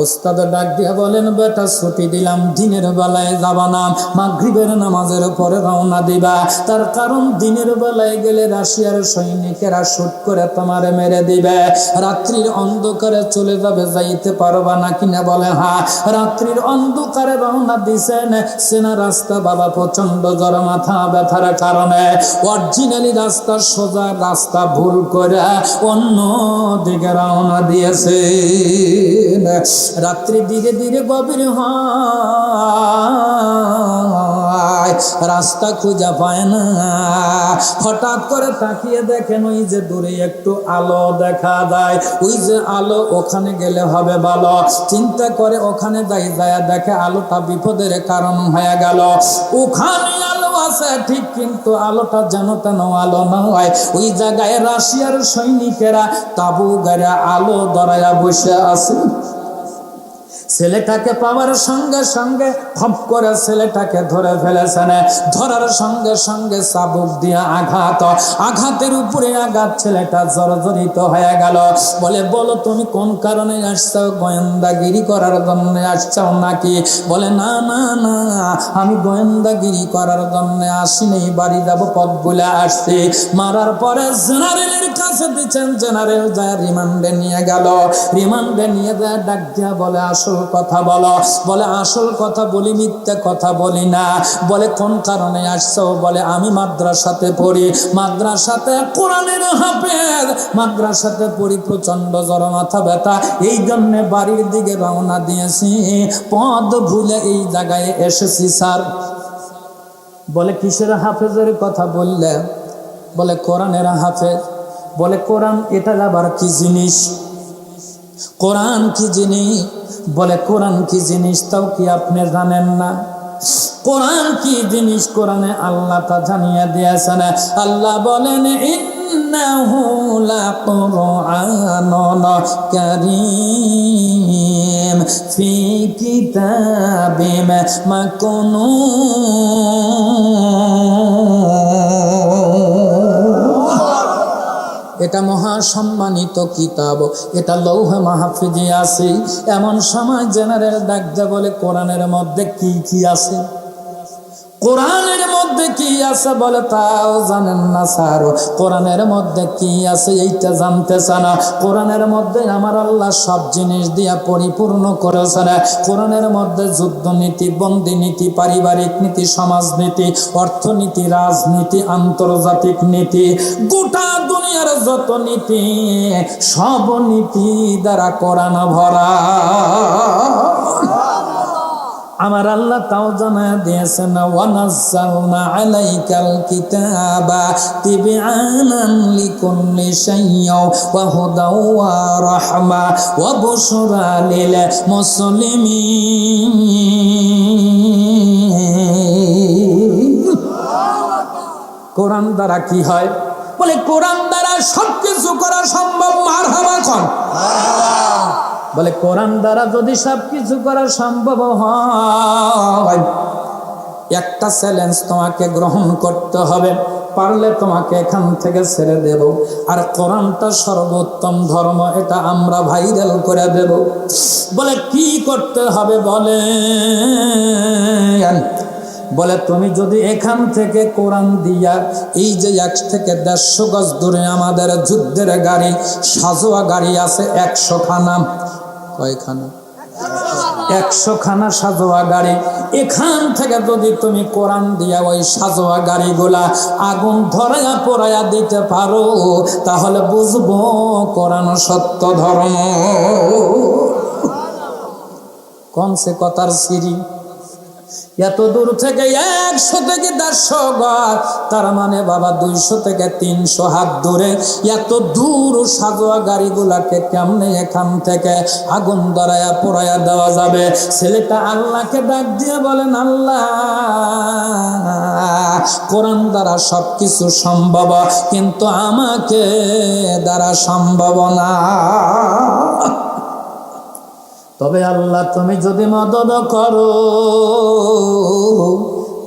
ওস্তাদ ডাক দিয়া বলেন, বেটা ছুটি দিলাম, দিনের বেলায় যাবা না, মাগরিবের নামাজের পরে রওনা দিবা। তার কারণ দিনের বেলায় গেলে রাশিয়ার সৈনিকেরা শুট করে তোমারে মেরে দিবে, রাত্রির অন্ধকারে চলে যাবে, যাইতে পারবা না কিনা? বলে হ্যাঁ। রাত্রির অন্ধকারে রওনা দিছেন, সেনা রাস্তা বাবা, প্রচন্ড জ্বর, মাথা ব্যথার কারণে অরিজিনালি রাস্তা, সোজা রাস্তা ভুল করে অন্য দিকে রওনা দিয়েছে। রাত্রি ধীরে ধীরে গভীর হয়, রাস্তা খুঁজে পায় না। হঠাৎ করে তাকিয়ে দেখেন, ওই যে দূরে একটু আলো দেখা যায়, ওই যে আলো, ওখানে গেলে হবে ভালো। চিন্তা করে ওখানে যায়, দেখে আলোটা বিপদের কারণ হয়ে গেল। ওখানে আলো আছে ঠিক, কিন্তু আলোটা যেন তেন আলো নয়। ওই জায়গায় রাশিয়ার সৈনিকেরা তাবু গাড়া আলো ধরায়া বসে আছে। ছেলেটাকে পাওয়ার সঙ্গে সঙ্গে খপ করে ছেলেটাকে ধরে ফেলেছেন। ধরার সঙ্গে সঙ্গে চাবুক দিয়ে আঘাত, আঘাতের উপরে আঘাত, ছেলেটা জর্জরিত হয়ে গেল। বলে বলো তুমি কোন কারণে আসছো? গোয়েন্দাগিরি করার জন্য আসছো নাকি? বলে না না না, আমি গোয়েন্দাগিরি করার জন্য আসিনি, বাড়ি যাব পথ বলে আসছি। মারার পরে জেনারেলের কাছে দিচ্ছেন, জেনারেল যায় রিমান্ডে নিয়ে গেল। রিমান্ডে নিয়ে যায়, ডাক দিয়া বলে আসল কথা বলো। বলে আসল কথা বলি, মিথ্যা কথা বলি না। বলে কোন কারণে আসছো? বলে আমি মাদ্রাসাতে পড়ি, মাদ্রাসাতে কোরআনের হাফেজ, মাদ্রাসাতে পড়ি, প্রচন্ড জ্বর, মাথা ব্যথা, এই জন্য বাড়ির দিকে রওনা দিয়েছি, পথ ভুলে এই জায়গায় এসেছি স্যার। বলে কিসের হাফেজের কথা বললে? বলে কোরআনের হাফেজ। বলে কোরআন এটা আবার কি জিনিস? কোরআন কি জিনিস? বলে কোরআন কি জিনিস তাও কি আপনি জানেন না? কোরআন কি জিনিস কোরআনে আল্লাহ তা জানিয়ে দিয়েছেন। আল্লাহ বলেন ইন্নাহু লাকুরআনুন কারীম ফি কিতাবিম মাকনুন। এটা মহা সম্মানিত কিতাব, এটা লৌহে মাহফুজে আছে। এমন সময় জেনারেল ডাকতে বলে কোরআনের মধ্যে কি কি আছে, কোরআনের মধ্যে কি আছে বলে তাও জানেন না স্যার। কোরআনের মধ্যে কি আছে এইটা জানতেছে না। কোরআনের মধ্যে আমার আল্লাহ সব জিনিস দিয়া পরিপূর্ণ করেছেন। কোরআনের মধ্যে যুদ্ধনীতি, বন্দিনীতি, পারিবারিক নীতি, সমাজনীতি, অর্থনীতি, রাজনীতি, আন্তর্জাতিক নীতি, গোটা দুনিয়ার যত নীতি সব নীতি দ্বারা কোরআন ভরা। আমার আল্লাহ তাও জানায় দিয়েছেন ওয়ানাজ্জালনা আলাইকাল কিতাবা তিবয়ানান লিকুল্লি শাইইন ওয়া হুদাও ওয়া রাহমা ওয়া বুশরা লিল মুসলিমিন। কোরআন দ্বারা কি হয় বলে, কোরআন দ্বারা সবকিছু করা সম্ভব। মারহাবা কোন বলে, কোরআন দ্বারা যদি সবকিছু করা সম্ভব হয়, একটা চ্যালেঞ্জ তোমাকে গ্রহণ করতে হবে, পারলে তোমাকে এখান থেকে ছেড়ে দেব। আর কোরআনটা সর্বোত্তম ধর্ম, এটা আমরা ভাইরাল করে দেব। বলে কি করতে হবে বলে তুমি যদি এখান থেকে কোরআন দিয়া, এই যে 1 থেকে 150 গজ দূরে আমাদের যুদ্ধের গাড়ি, সাজোয়া গাড়ি আছে 100 খানা। কয়খানা? 100 খানা সাজোয়া গাড়ি। এখান থেকে যদি তুমি কোরআন দিয়া ওই সাজোয়া গাড়িগুলা আগুন ধরাইয়া পোড়াইয়া দিতে পারো, তাহলে বুঝবো কোরআন সত্য ধর্ম। কোন সে কথার সিঁড়ি? এত দূর থেকে 100 থেকে 150 গজ, তার মানে বাবা 200 থেকে 300 হাত দূরে এত দূর সাজোয়া গাড়িগুলাকে কেমনে এখান থেকে আগুন ধরাইয়া পোড়াইয়া দেওয়া যাবে? ছেলেটা আল্লাহকে ডাক দিয়ে বলেন, আল্লাহ কোরআন দ্বারা সবকিছু সম্ভব, কিন্তু আমাকে দ্বারা সম্ভব না। তবে আল্লাহ তুমি যদি মদদ করো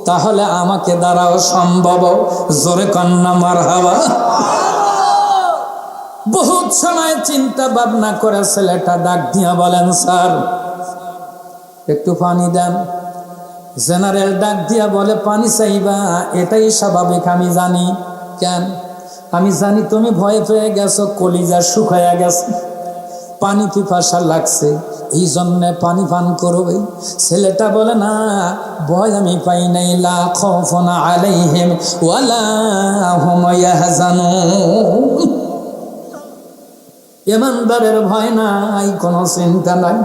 তাহলে আমাকে দ্বারাও সম্ভব। জোরে কন্না মারহাবা। বহুত সময় চিন্তা ভাবনা করে ছেলেটা ডাক দিয়া বলেন, স্যার একটু পানি দেন। জেনারেল ডাক দিয়া বলে, পানি চাইবা? এটাই স্বাভাবিক, আমি জানি। কেন? আমি জানি তুমি ভয় পেয়ে গেছো, কলিজা শুকায়া গেছে, পানি পিপাসা লাগছে, এই জন্যে পানি পান করবে। ছেলেটা বলে, না ভয় আমি পাই নাই, লা খাউফুন আলাইহিম ওয়ালা হুম ইয়াহজানুন। ইমানদারের ভয় নাই, কোনো চিন্তা নাই।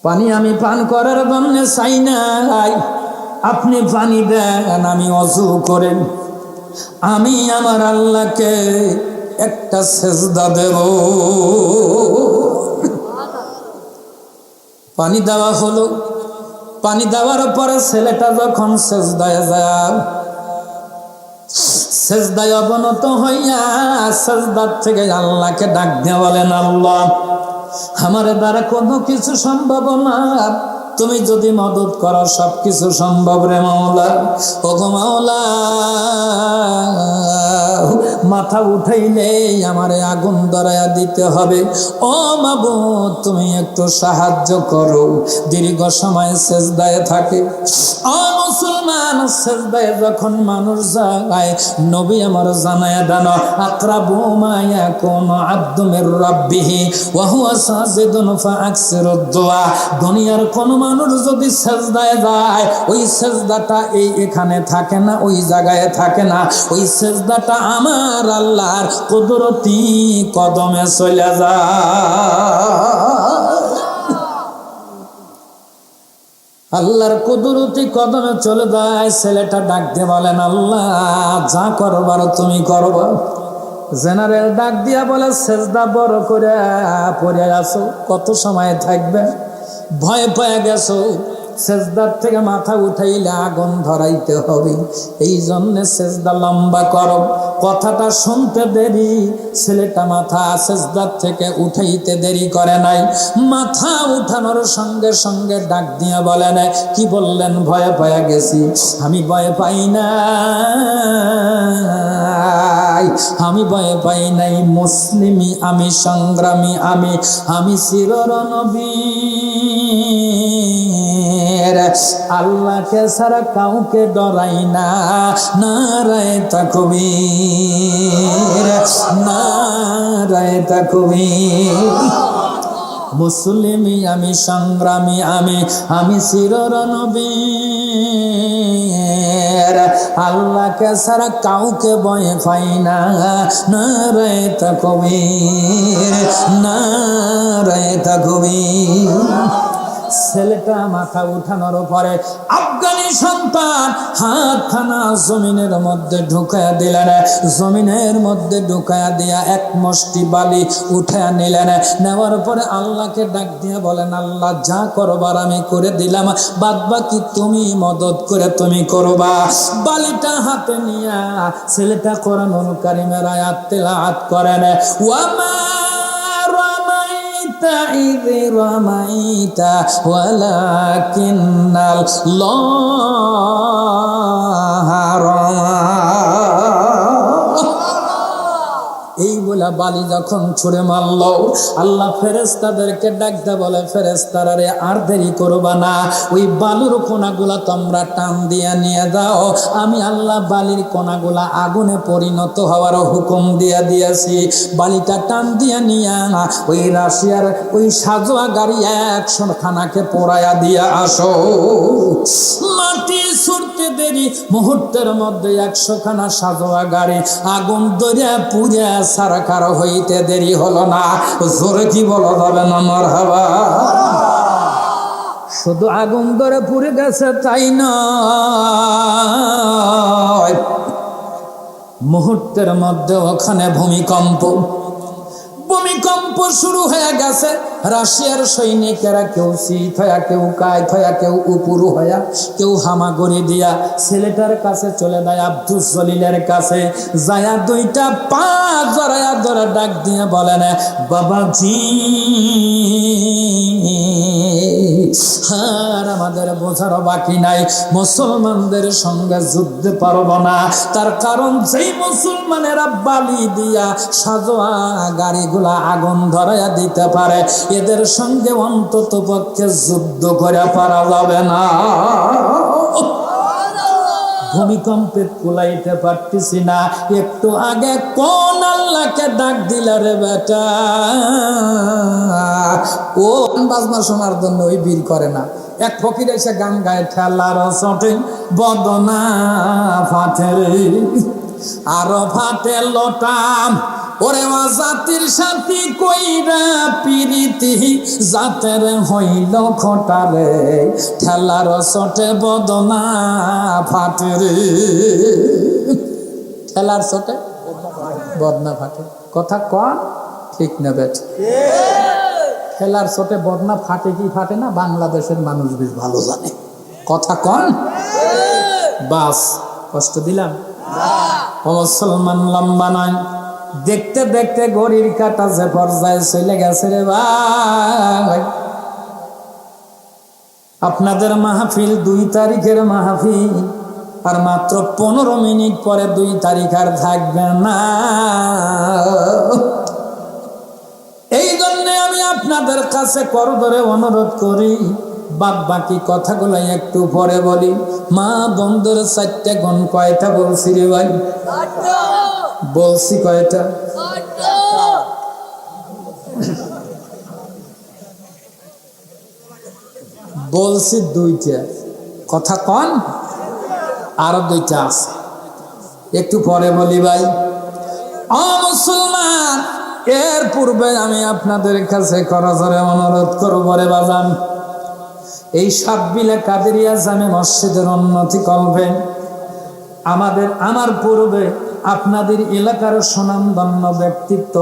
পানি আমি পান করার জন্য চাই নাই, আপনি পানি দেন, আমি ওযু করেন, আমি আমার আল্লাহকে একটা সেজদা দেব। পানি দেওয়া হলো। পানি দেওয়ার পরে ছেলেটা যখন সেজদায় যায়, সেজদায় অবনত হইয়া সেজদার থেকে আল্লাহকে ডাক দিয়ে বলেন, আল্লাহ আমার দ্বারা কোনো কিছু সম্ভব না, তুমি যদি মদত করো সবকিছু সম্ভব রে মাওলা। ও গো মাওলা, মাথা উঠাইলে আমারে আগুন ধরাইয়া দিতে হবে। ও মাবুদ তুমি একটু সাহায্য করো। দীর্ঘ সময় সেজদায় থাকে। ও মুসলমান, সেজদায় যখন মানুষ যায়, নবী আমার জানায়া দেন, আকরাবু মা ইয়াকুনু আবদু মির রাব্বিহি ওয়া হুয়া সাজিদুন ফাআকসিরুদ দুআ। দুনিয়ার কোন মানুষ যদি সেজদায় যায়, ওই সেজদাটা এখানে থাকে না, ওই জায়গায় থাকে না, ওই সেজদাটা আমার আল্লাহর কুদরতি কদমে চলে যায়। আল্লাহর কুদরতি কদমে চলে যায়। ছেলেটা ডাক দিয়ে বলেন, আল্লাহ যা করবার তুমি করবা। জেনারেল ডাক দিয়া বলে, সেজদা বড় করে পড়ে আছো, কত সময় থাকবে? ভয় পেয়ে গেছো, সেজদার থেকে মাথা উঠাইলে আগুন ধরাইতে হবে, এই জন্য সেজদা লম্বা করো। কথাটা শুনতে দেরি, ছেলেটা মাথা সেজদার থেকে উঠাইতে দেরি করে নাই। মাথা উঠানোর সঙ্গে সঙ্গে ডাক দিয়ে বলেন, কি বললেন? ভয়ে ভয়ে গেছি। আমি ভয় পাই না, আমি ভয় পাই নাই। মুসলিমি আমি, সংগ্রামী আমি, আমি চিররণবীর, আল্লাহকে ছাড়া কাউকে ডরাই না। নারায়ে তাকবীর, নারায়ে তাকবীর। মুসলিমি আমি, সংগ্রামী আমি, আমি চিররণবীর, আল্লাহকে ছাড়া কাউকে ভয় পাই না। নারায়ে তাকবীর, নারায়ে তাকবীর। ছেলেটা মাথা উঠানোর পরে আফগানি সন্তান হাতখানা জমিনের মধ্যে ঢুকায়া দিলেন। জমিনের মধ্যে ঢুকায়া দিয়া এক মুষ্টি বালি উঠায়া নিলেন। নেওয়ার পরে আল্লাহকে ডাক দিয়ে বলেন, আল্লাহ যা করবার আমি করে দিলাম, বাদ বাকি তুমি মদত করে তুমি করবা। বালিটা হাতে নিয়া ছেলেটা কোরআনুল কারীমের আয়াত তেলাওয়াত করেন, ওয়ামা إذ رميت ولكن الله رمى। এই বলে বালি যখন ছুঁড়ে মারল, আল্লাহ ফেরেশতাদেরকে ডাকতে বলে, ফেরেশতারা রে আর দেরি করবা না, ওই বালুর কোনাগুলা তোমরা টান দিয়ে নিয়ে যাও। আমি আল্লাহ বালির কোনাগুলা আগুনে পরিণত হওয়ার হুকুম দিয়ে দিয়েছি। বালিটা টান দিয়ে নিয়ে ওই রাশিয়ার ওই সাজোয়া গাড়ি 100 খানাকে পোড়ায়া দিয়ে আসো। মাটি ছুটতে দেরি, মুহূর্তের মধ্যে 100 খানা সাজোয়া গাড়ি আগুন ধরে পুড়ে সারাকার হইতে দেরি হলো না। জোরে কি বলা যাবে না মারহাবা? শুধু আগুন ধরে পুড়ে গেছে তাই নয়, মুহূর্তের মধ্যে ওখানে ভূমিকম্প শুরু হয়ে গেছে। রাশিয়ার সৈনিকেরা কেউ শীত হয়া, কেউ কায় হয়া, কেউ উপরু হয়া, কেউ হামাগুড়ি দিয়া ছেলেটার কাছে চলে যায়। আব্দুল জলিলের কাছে যায়া দুইটা পা জড়ায়া ধরে ডাক দিয়ে বলেন, বাবাজি আর আমাদের বোঝার বাকি নাই, মুসলমানদের সঙ্গে যুদ্ধে পারব না। তার কারণ যেই মুসলমানেরা বালি দিয়া সাজোয়া গাড়িগুলা আগুন ধরাইয়া দিতে পারে, এদের সঙ্গে অন্তত পক্ষে যুদ্ধ করে পারা যাবে না। ভূমিকম্পে কুলাইতে পারতেছি না। একটু আগে কোন আল্লাহকে ডাক দিলা রে বেটা? ও বাজনা শোনার জন্য ওই বীর করে না। এক ফকির এসে গান গায়ে, ঠেলার চটে বদনা ফাটে রে, আরো ফাটে লটাম, ওরে জাতির সাথী কইরা পিরিতি, জাতের হইল খোটারে, ঠেলার চটে বদনা ফাটে রে। ঠেলার চটে বদনা ফাটে, কথা কন ঠিক না বেট? ঠেলার চটে বদনা ফাটে কি ফাটে না বাংলাদেশের মানুষ বেশ ভালো জানে। কথা কন, বাস কষ্ট দিলাম? মুসলমান লম্বা নয়। দেখতে দেখতে ঘড়ির কাঁটা যে পর্যায়ে চলে গেছে রে ভাই। আপনাদের মাহফিল 2 তারিখের মাহফিল, আর মাত্র 15 মিনিট পরে 2 তারিখ আর থাকবে না। এই জন্য আমি আপনাদের কাছে করজোরে অনুরোধ করি, বাদ বাকি কথাগুলো একটু পরে বলি। মা বন্ধুর 4টা গুণ কয়টা বলছি রে ভাই? বলছি কয়টা? বলছি 2টা। কথা কন, আরো 2টা আছে, একটু পরে বলি ভাই। ও মুসলমান, এর পূর্বে আমি আপনাদের কাছে করজোরে অনুরোধ করব রে বাজান, এই সাতবিলা কাদেরিয়া জামে মসজিদের উন্নতি কল্পে আমার পূর্বে আপনাদের এলাকার সুনামধন্য ব্যক্তিত্ব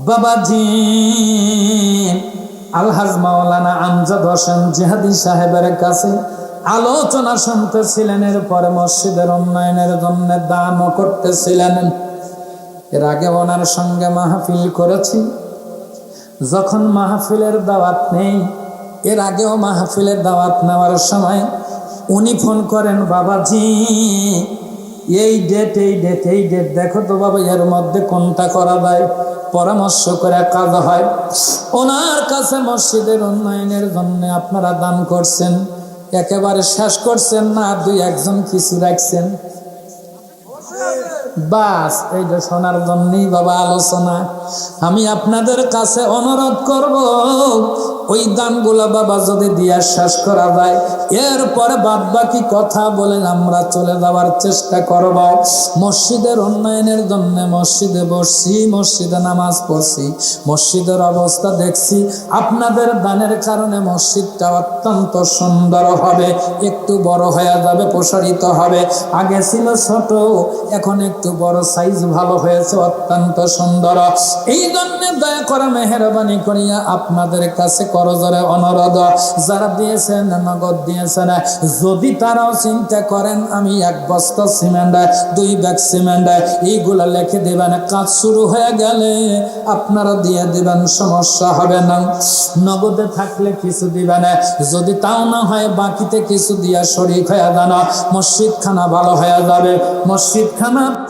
বাবাজি আলহাজ মাওলানা আমজাদ হোসেন জিহাদি সাহেবের কাছে আলোচনা শুনতেছিলেন। এরপরে মসজিদের উন্নয়নের জন্য দানও করতেছিলেন। এর আগে ওনার সঙ্গে মাহফিল করেছি, যখন মাহফিলের দাওয়াত নেই, এর আগেও মাহফিলের দাওয়াত নেওয়ার সময় উনি ফোন করেন, বাবাজি এই ডেট দেখো তো বাবা, এর মধ্যে কোনটা করা যায়, পরামর্শ করে কাজ হয়। ওনার কাছে মসজিদের উন্নয়নের জন্য আপনারা দান করছেন, একেবারে শেষ করছেন না, দুই একজন কিছু রাখছেন, বাস এইটা শোনার জন্যই বাবা আলোচনা। আমি আপনাদের কাছে অনুরোধ করব, ওই দানগুলো বাবা যদি দিয়া শেষ করা যায়, এরপরে বাদ বাকি কথা বলে আমরা চলে যাওয়ার চেষ্টা করব। মসজিদের উন্নয়নের জন্য মসজিদে বসছি, মসজিদে নামাজ পড়ছি, মসজিদের অবস্থা দেখছি। আপনাদের দানের কারণে মসজিদটা অত্যন্ত সুন্দর হবে, একটু বড় হয়ে যাবে, প্রসারিত হবে। আগে ছিল ছোট, এখন একটু বড় সাইজ ভালো হয়েছে, অত্যন্ত সুন্দর। এই জন্য দয়া করে মেহেরবানি করিয়া আপনাদের কাছে করজোরে অনুরোধ, যারা দিয়েছেন নগদ দিয়েছেন, যদি তারাও চিন্তা করেন আমি 1 বস্তা সিমেন্ট, 2 ব্যাগ সিমেন্ট এইগুলা লিখে দেবেন, কাজ শুরু হয়ে গেলে আপনারা দিয়ে দিবেন, সমস্যা হবে না। নগদে থাকলে কিছু দিবেন, যদি তাও না হয় বাকিতে কিছু দিয়া শরীক হয়ে যান, মসজিদ খানা ভালো হয়ে যাবে। মসজিদ খানা